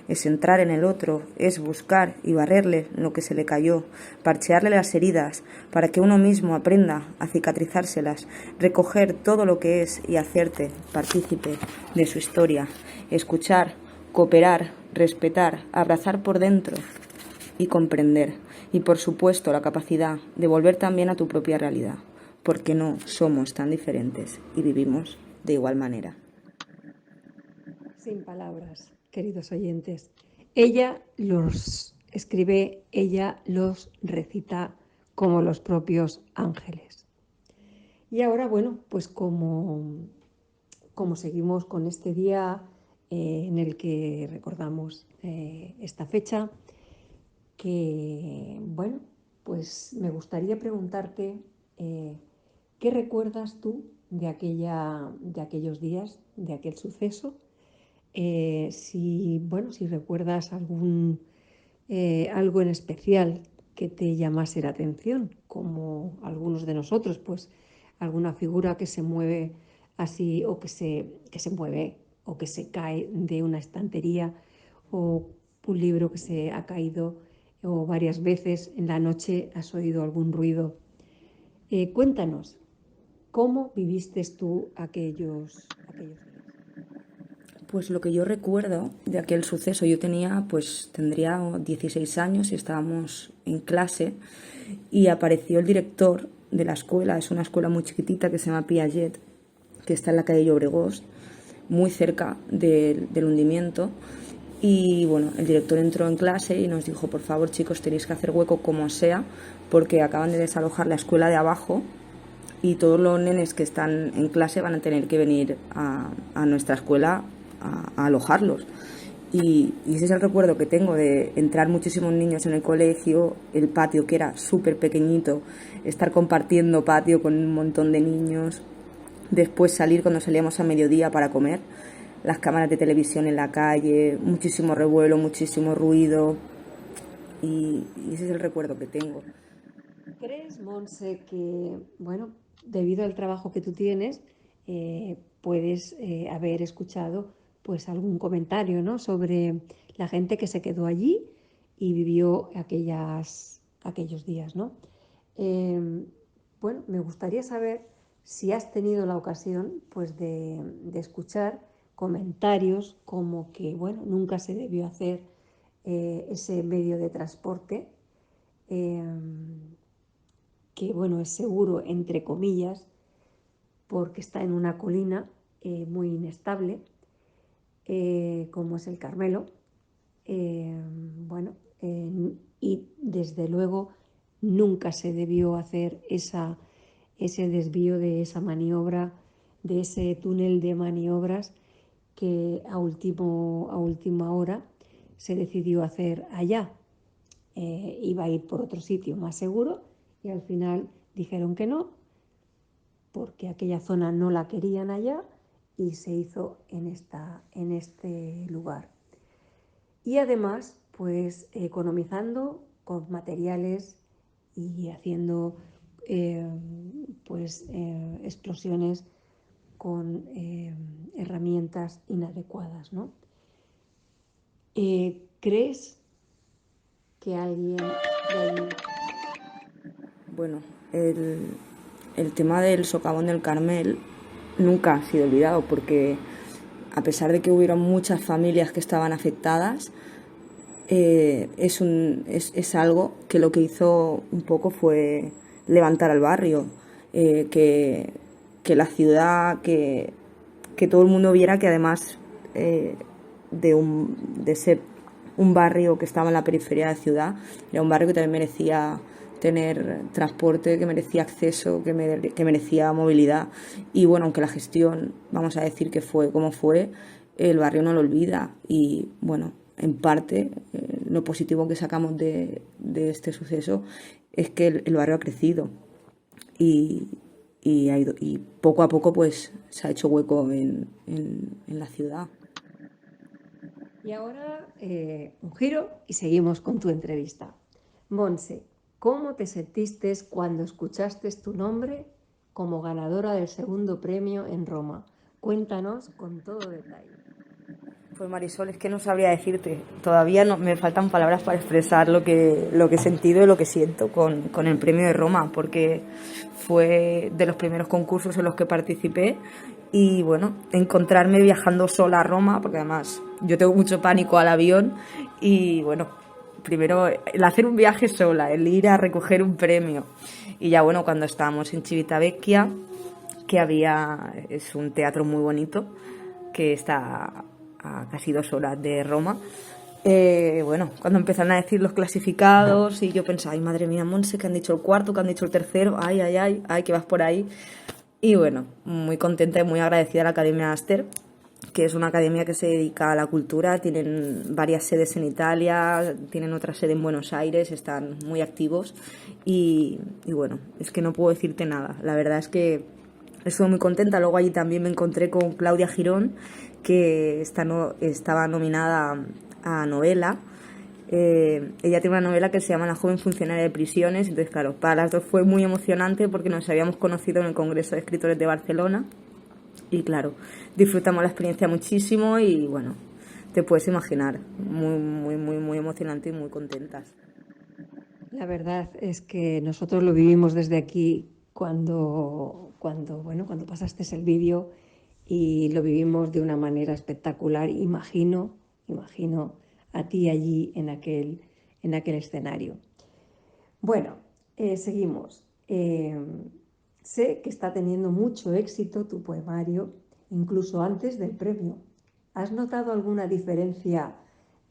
Es entrar en el otro, es buscar y barrerle lo que se le cayó, parchearle las heridas para que uno mismo aprenda a cicatrizárselas, recoger todo lo que es y hacerte partícipe de su historia, escuchar, cooperar, respetar, abrazar por dentro y comprender. Y por supuesto la capacidad de volver también a tu propia realidad, porque no somos tan diferentes y vivimos de igual manera. Sin palabras, queridos oyentes. Ella los escribe, ella los recita como los propios ángeles. Y ahora, bueno, pues como seguimos con este día en el que recordamos esta fecha, que, bueno, pues me gustaría preguntarte ¿qué recuerdas tú de aquellos días, de aquel suceso? Si recuerdas algo en especial que te llamase la atención, como algunos de nosotros, pues alguna figura que se mueve así o que se mueve o que se cae de una estantería, o un libro que se ha caído, o varias veces en la noche has oído algún ruido. Cuéntanos, ¿cómo viviste tú aquellos días? Pues lo que yo recuerdo de aquel suceso, yo tendría 16 años y estábamos en clase y apareció el director de la escuela. Es una escuela muy chiquitita que se llama Piaget, que está en la calle Llobregós, muy cerca del hundimiento. Y bueno, el director entró en clase y nos dijo: por favor, chicos, tenéis que hacer hueco como sea, porque acaban de desalojar la escuela de abajo y todos los nenes que están en clase van a tener que venir a nuestra escuela a alojarlos. Y ese es el recuerdo que tengo de entrar muchísimos niños en el colegio, el patio que era súper pequeñito, estar compartiendo patio con un montón de niños, después salir cuando salíamos a mediodía para comer, las cámaras de televisión en la calle, muchísimo revuelo, muchísimo ruido, y ese es el recuerdo que tengo. ¿Crees, Monse, que, bueno, debido al trabajo que tú tienes, puedes haber escuchado pues algún comentario, ¿no?, sobre la gente que se quedó allí y vivió aquellos días, ¿no? Bueno, me gustaría saber si has tenido la ocasión pues de escuchar comentarios como que, bueno, nunca se debió hacer ese medio de transporte, que, bueno, es seguro, entre comillas, porque está en una colina muy inestable, como es el Carmelo. Y desde luego nunca se debió hacer ese desvío de esa maniobra, de ese túnel de maniobras que a última hora se decidió hacer allá. Iba a ir por otro sitio más seguro y al final dijeron que no, porque aquella zona no la querían allá, y se hizo en este lugar. Y además, pues economizando con materiales y haciendo explosiones con herramientas inadecuadas, ¿no? ¿Crees que alguien de allí... Bueno, el tema del socavón del Carmel nunca ha sido olvidado, porque a pesar de que hubieron muchas familias que estaban afectadas, es algo que lo que hizo un poco fue levantar al barrio, que la ciudad, que todo el mundo viera que además de ser un barrio que estaba en la periferia de la ciudad, era un barrio que también merecía tener transporte, que merecía acceso, que merecía movilidad. Y bueno, aunque la gestión, vamos a decir que fue como fue, el barrio no lo olvida. Y bueno, en parte, lo positivo que sacamos de este suceso es que el barrio ha crecido. Y y poco a poco pues se ha hecho hueco en la ciudad. Y ahora un giro y seguimos con tu entrevista. Montse, ¿cómo te sentiste cuando escuchaste tu nombre como ganadora del segundo premio en Roma? Cuéntanos con todo detalle. Pues Marisol, es que no sabría decirte. Todavía no, me faltan palabras para expresar lo que he sentido y lo que siento con el premio de Roma, porque fue de los primeros concursos en los que participé. Y bueno, encontrarme viajando sola a Roma, porque además yo tengo mucho pánico al avión, y bueno, primero el hacer un viaje sola, el ir a recoger un premio, y ya bueno, cuando estábamos en Civitavecchia, es un teatro muy bonito, que está a casi 2 horas de Roma. Bueno, cuando empezaron a decir los clasificados, y yo pensaba, ay madre mía, Montse, que han dicho el cuarto, que han dicho el tercero, ay, que vas por ahí. Y bueno, muy contenta y muy agradecida a la Academia Aster, que es una academia que se dedica a la cultura. Tienen varias sedes en Italia, tienen otra sede en Buenos Aires, están muy activos. Y bueno, es que no puedo decirte nada. La verdad es que estuve muy contenta. Luego allí también me encontré con Claudia Girón, que estaba nominada a novela. Ella tiene una novela que se llama La joven funcionaria de prisiones. Entonces, claro, para las dos fue muy emocionante porque nos habíamos conocido en el Congreso de Escritores de Barcelona y, claro, disfrutamos la experiencia muchísimo y, bueno, te puedes imaginar, muy emocionante y muy contentas. La verdad es que nosotros lo vivimos desde aquí cuando pasaste el vídeo, y lo vivimos de una manera espectacular. Imagino a ti allí en aquel escenario. Bueno, seguimos. Sé que está teniendo mucho éxito tu poemario, incluso antes del premio. ¿Has notado alguna diferencia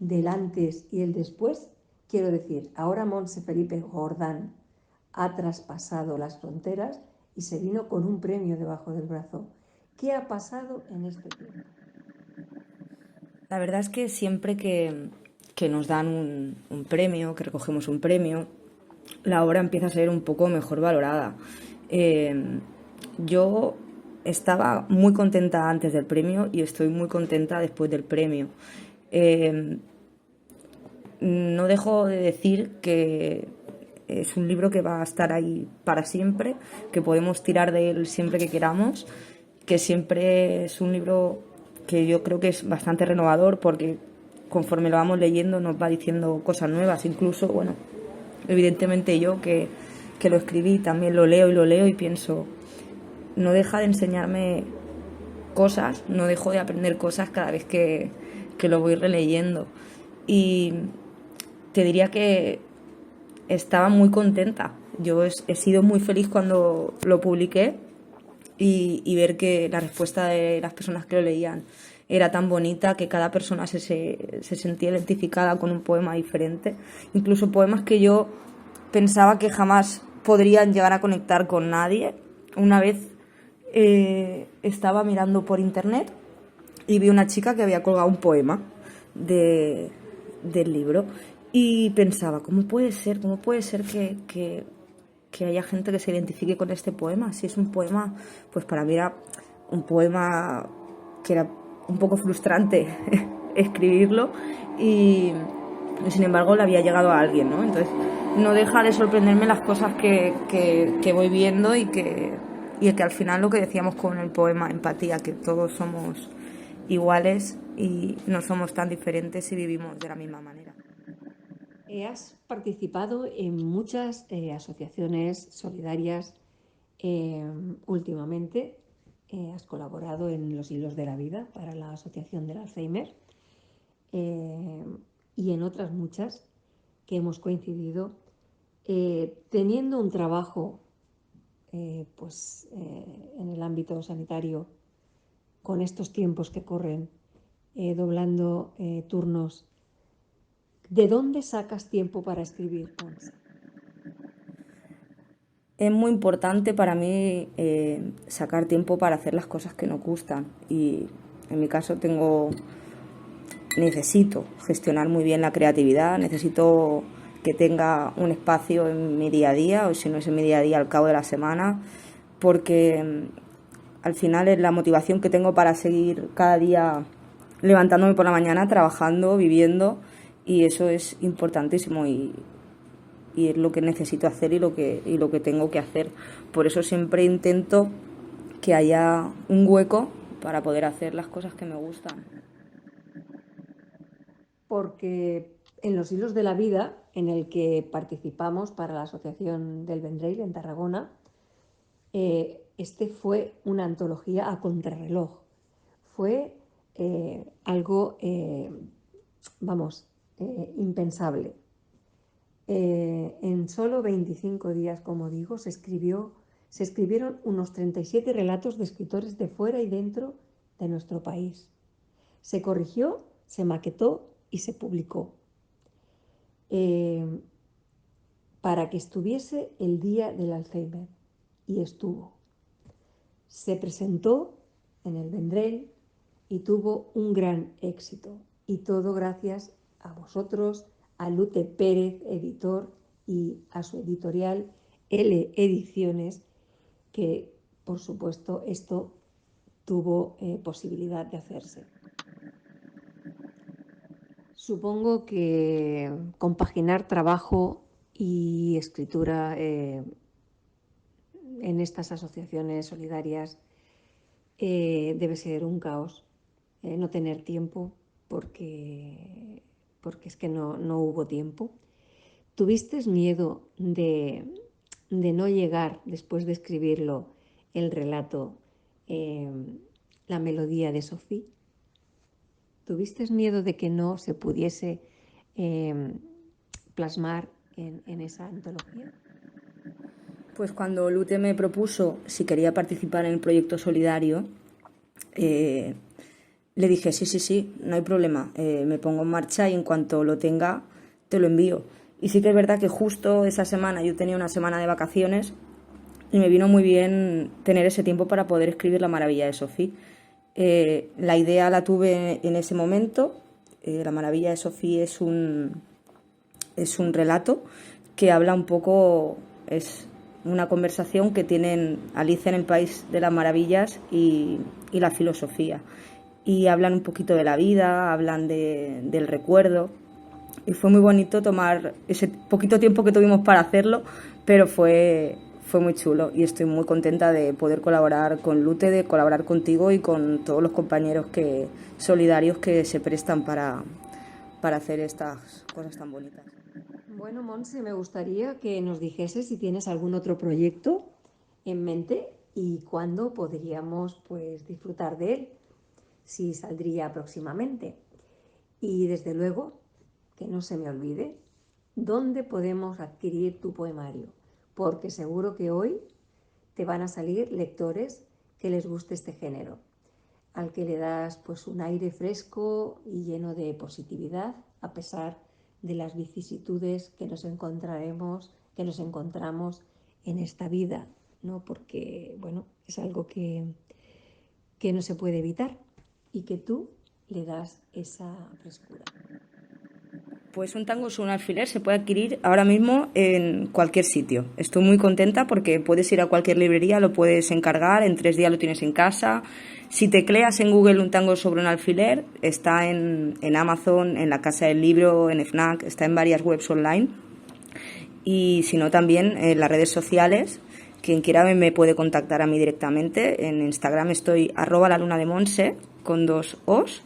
del antes y el después? Quiero decir, ahora Montse Felipe Jordán ha traspasado las fronteras y se vino con un premio debajo del brazo. ¿Qué ha pasado en este tiempo? La verdad es que siempre que nos dan un premio, que recogemos un premio, la obra empieza a ser un poco mejor valorada. Yo estaba muy contenta antes del premio y estoy muy contenta después del premio. No dejo de decir que es un libro que va a estar ahí para siempre, que podemos tirar de él siempre que queramos, que siempre es un libro que yo creo que es bastante renovador, porque conforme lo vamos leyendo nos va diciendo cosas nuevas. Incluso, bueno, evidentemente yo que lo escribí también lo leo y pienso, no deja de enseñarme cosas, no dejo de aprender cosas cada vez que lo voy releyendo. Y te diría que estaba muy contenta. Yo he sido muy feliz cuando lo publiqué y ver que la respuesta de las personas que lo leían era tan bonita, que cada persona se sentía identificada con un poema diferente. Incluso poemas que yo pensaba que jamás podrían llegar a conectar con nadie. Una vez estaba mirando por internet y vi una chica que había colgado un poema del libro y pensaba, ¿cómo puede ser que haya gente que se identifique con este poema? Si es un poema, pues para mí era un poema que era un poco frustrante escribirlo y sin embargo le había llegado a alguien, ¿no? Entonces no deja de sorprenderme las cosas que voy viendo y que al final lo que decíamos con el poema, empatía, que todos somos iguales y no somos tan diferentes y vivimos de la misma manera. Has participado en muchas asociaciones solidarias últimamente. Has colaborado en Los Hilos de la Vida para la Asociación del Alzheimer y en otras muchas que hemos coincidido teniendo un trabajo en el ámbito sanitario, con estos tiempos que corren, doblando turnos. ¿De dónde sacas tiempo para escribir, Montse? Es muy importante para mí sacar tiempo para hacer las cosas que nos gustan, y en mi caso necesito gestionar muy bien la creatividad, necesito que tenga un espacio en mi día a día, o si no es en mi día a día, al cabo de la semana, porque al final es la motivación que tengo para seguir cada día levantándome por la mañana, trabajando, viviendo, y eso es importantísimo y es lo que necesito hacer y lo que tengo que hacer. Por eso siempre intento que haya un hueco para poder hacer las cosas que me gustan. Porque en los hilos de la vida, en el que participamos para la Asociación del Vendrell en Tarragona, este fue una antología a contrarreloj. Fue algo, impensable. En solo 25 días, como digo, se escribieron unos 37 relatos de escritores de fuera y dentro de nuestro país. Se corrigió, se maquetó y se publicó. Para que estuviese el día del Alzheimer, y estuvo. Se presentó en el Vendrell y tuvo un gran éxito, y todo gracias a vosotros, a Lute Pérez, editor, y a su editorial L Ediciones, que por supuesto esto tuvo posibilidad de hacerse. Supongo que compaginar trabajo y escritura en estas asociaciones solidarias debe ser un caos. No tener tiempo porque es que no hubo tiempo. ¿Tuviste miedo de no llegar, después de escribirlo, el relato, la melodía de Sofía? ¿Tuviste miedo de que no se pudiese plasmar en esa antología? Pues cuando Lute me propuso si quería participar en el proyecto solidario, le dije sí, no hay problema, me pongo en marcha y en cuanto lo tenga te lo envío. Y sí que es verdad que justo esa semana yo tenía una semana de vacaciones y me vino muy bien tener ese tiempo para poder escribir La maravilla de Sofía. La idea la tuve en ese momento. La maravilla de Sofía es un relato que habla un poco, es una conversación que tienen Alicia en el País de las Maravillas y la filosofía. Y hablan un poquito de la vida, hablan del recuerdo. Y fue muy bonito tomar ese poquito tiempo que tuvimos para hacerlo, pero fue muy chulo y estoy muy contenta de poder colaborar con Lute, de colaborar contigo y con todos los compañeros solidarios que se prestan para hacer estas cosas tan bonitas. Bueno, Montse, me gustaría que nos dijese si tienes algún otro proyecto en mente y cuándo podríamos disfrutar de él, si saldría próximamente. Y desde luego, que no se me olvide, ¿dónde podemos adquirir tu poemario? Porque seguro que hoy te van a salir lectores que les guste este género, al que le das un aire fresco y lleno de positividad, a pesar de las vicisitudes que nos encontramos en esta vida, ¿no? Porque, es algo que no se puede evitar y que tú le das esa frescura. Pues Un tango es un alfiler se puede adquirir ahora mismo en cualquier sitio. Estoy muy contenta porque puedes ir a cualquier librería, lo puedes encargar, en 3 días lo tienes en casa. Si tecleas en Google Un tango sobre un alfiler, está en Amazon, en la Casa del Libro, en FNAC, está en varias webs online. Y si no, también en las redes sociales. Quien quiera me puede contactar a mí directamente. En Instagram estoy @lalunademonse con 2 O's.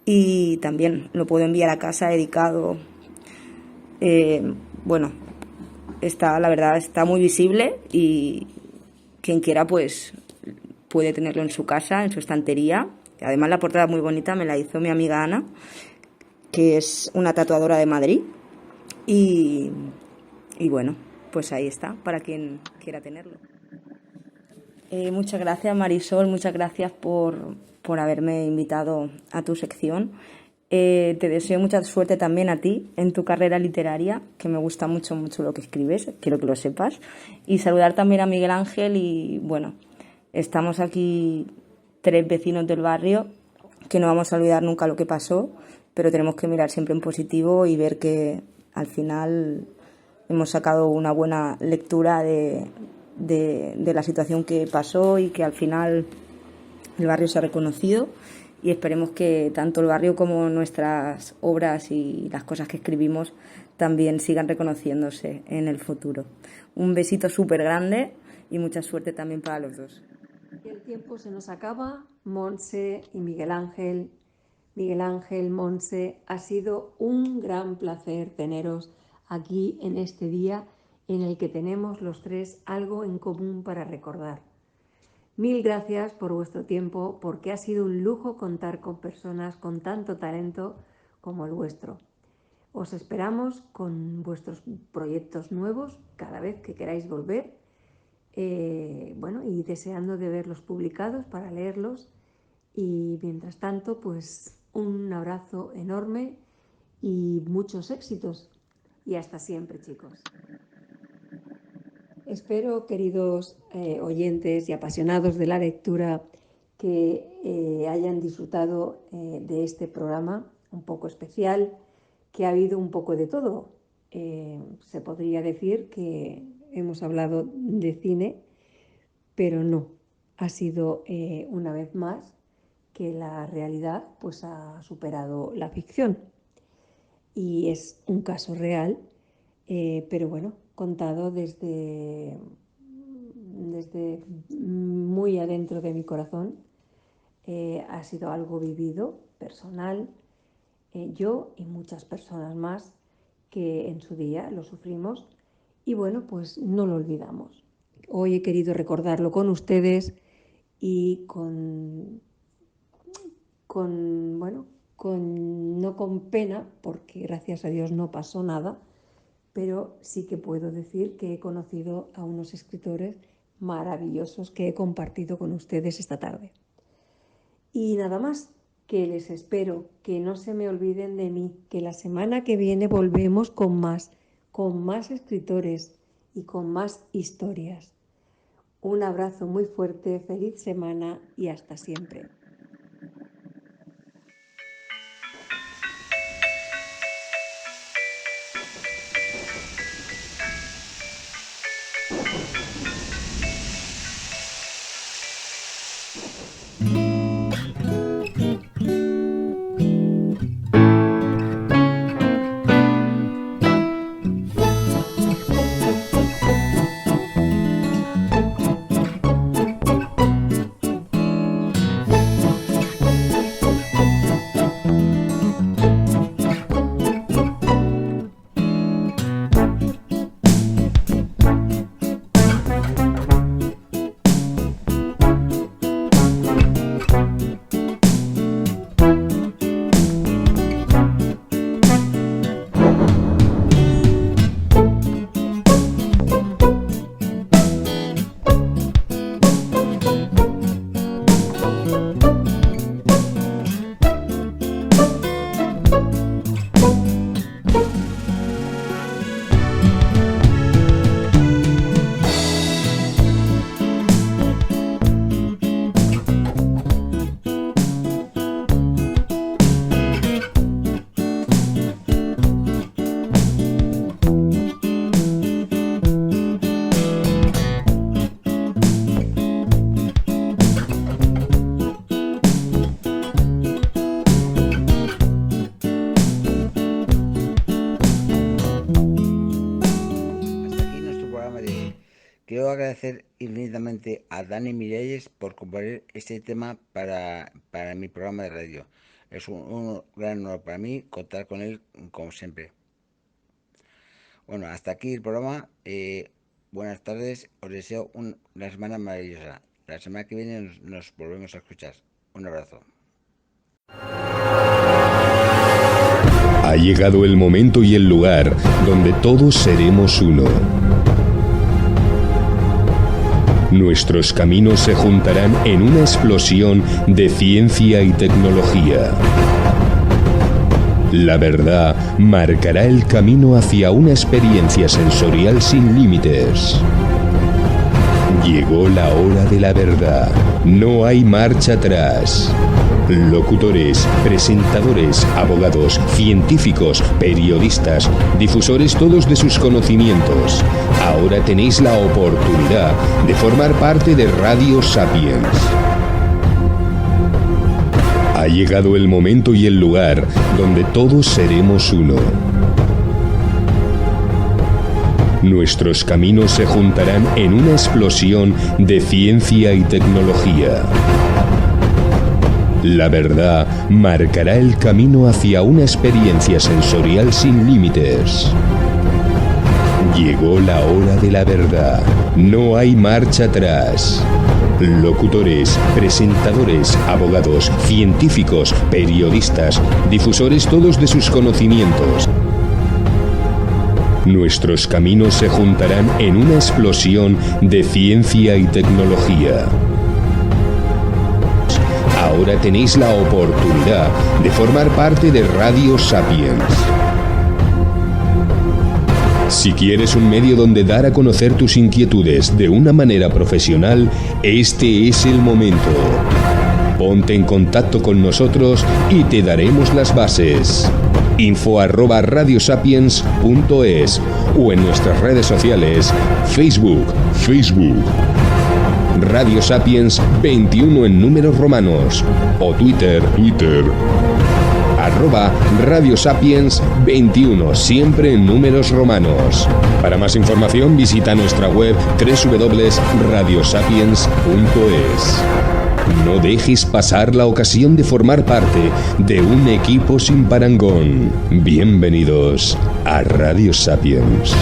Y también lo puedo enviar a casa dedicado. La verdad está muy visible y quien quiera puede tenerlo en su casa, en su estantería. Además la portada muy bonita me la hizo mi amiga Ana, que es una tatuadora de Madrid. Y pues ahí está, para quien quiera tenerlo. Muchas gracias, Marisol, muchas gracias por haberme invitado a tu sección. Te deseo mucha suerte también a ti en tu carrera literaria, que me gusta mucho lo que escribes, quiero que lo sepas. Y saludar también a Miguel Ángel y estamos aquí 3 vecinos del barrio que no vamos a olvidar nunca lo que pasó, pero tenemos que mirar siempre en positivo y ver que al final hemos sacado una buena lectura de de la situación que pasó y que al final el barrio se ha reconocido, y esperemos que tanto el barrio como nuestras obras y las cosas que escribimos también sigan reconociéndose en el futuro. Un besito súper grande y mucha suerte también para los dos. El tiempo se nos acaba. Montse y Miguel Ángel, Montse, ha sido un gran placer teneros aquí en este día en el que tenemos los tres algo en común para recordar. Mil gracias por vuestro tiempo, porque ha sido un lujo contar con personas con tanto talento como el vuestro. Os esperamos con vuestros proyectos nuevos cada vez que queráis volver, y deseando de verlos publicados para leerlos. Y mientras tanto, pues un abrazo enorme y muchos éxitos. Y hasta siempre, chicos. Espero, queridos oyentes y apasionados de la lectura, que hayan disfrutado de este programa un poco especial, que ha habido un poco de todo. Se podría decir que hemos hablado de cine, pero no. Ha sido una vez más que la realidad pues ha superado la ficción. Y es un caso real, pero bueno, contado desde muy adentro de mi corazón. Ha sido algo vivido, personal, yo y muchas personas más que en su día lo sufrimos, y bueno, pues no lo olvidamos. Hoy he querido recordarlo con ustedes y no con pena, porque gracias a Dios no pasó nada, pero sí que puedo decir que he conocido a unos escritores maravillosos que he compartido con ustedes esta tarde. Y nada más, que les espero, que no se me olviden de mí, que la semana que viene volvemos con más escritores y con más historias. Un abrazo muy fuerte, feliz semana y hasta siempre. Quiero agradecer infinitamente a Dani Miralles por componer este tema para mi programa de radio. Es un gran honor para mí contar con él, como siempre. Bueno, hasta aquí el programa. Buenas tardes. Os deseo una semana maravillosa. La semana que viene nos volvemos a escuchar. Un abrazo. Ha llegado el momento y el lugar donde todos seremos uno. Nuestros caminos se juntarán en una explosión de ciencia y tecnología. La verdad marcará el camino hacia una experiencia sensorial sin límites. Llegó la hora de la verdad. No hay marcha atrás. Locutores, presentadores, abogados, científicos, periodistas, difusores todos de sus conocimientos. Ahora tenéis la oportunidad de formar parte de Radio Sapiens. Ha llegado el momento y el lugar donde todos seremos uno. Nuestros caminos se juntarán en una explosión de ciencia y tecnología. La verdad marcará el camino hacia una experiencia sensorial sin límites. Llegó la hora de la verdad. No hay marcha atrás. Locutores, presentadores, abogados, científicos, periodistas, difusores todos de sus conocimientos. Nuestros caminos se juntarán en una explosión de ciencia y tecnología. Ahora tenéis la oportunidad de formar parte de Radio Sapiens. Si quieres un medio donde dar a conocer tus inquietudes de una manera profesional, este es el momento. Ponte en contacto con nosotros y te daremos las bases. info@radiosapiens.es o en nuestras redes sociales, Facebook, Radio Sapiens 21 en números romanos, o Twitter, @Radio Sapiens 21, siempre en números romanos. Para más información visita nuestra web www.radiosapiens.es. No dejes pasar la ocasión de formar parte de un equipo sin parangón. Bienvenidos a Radio Sapiens.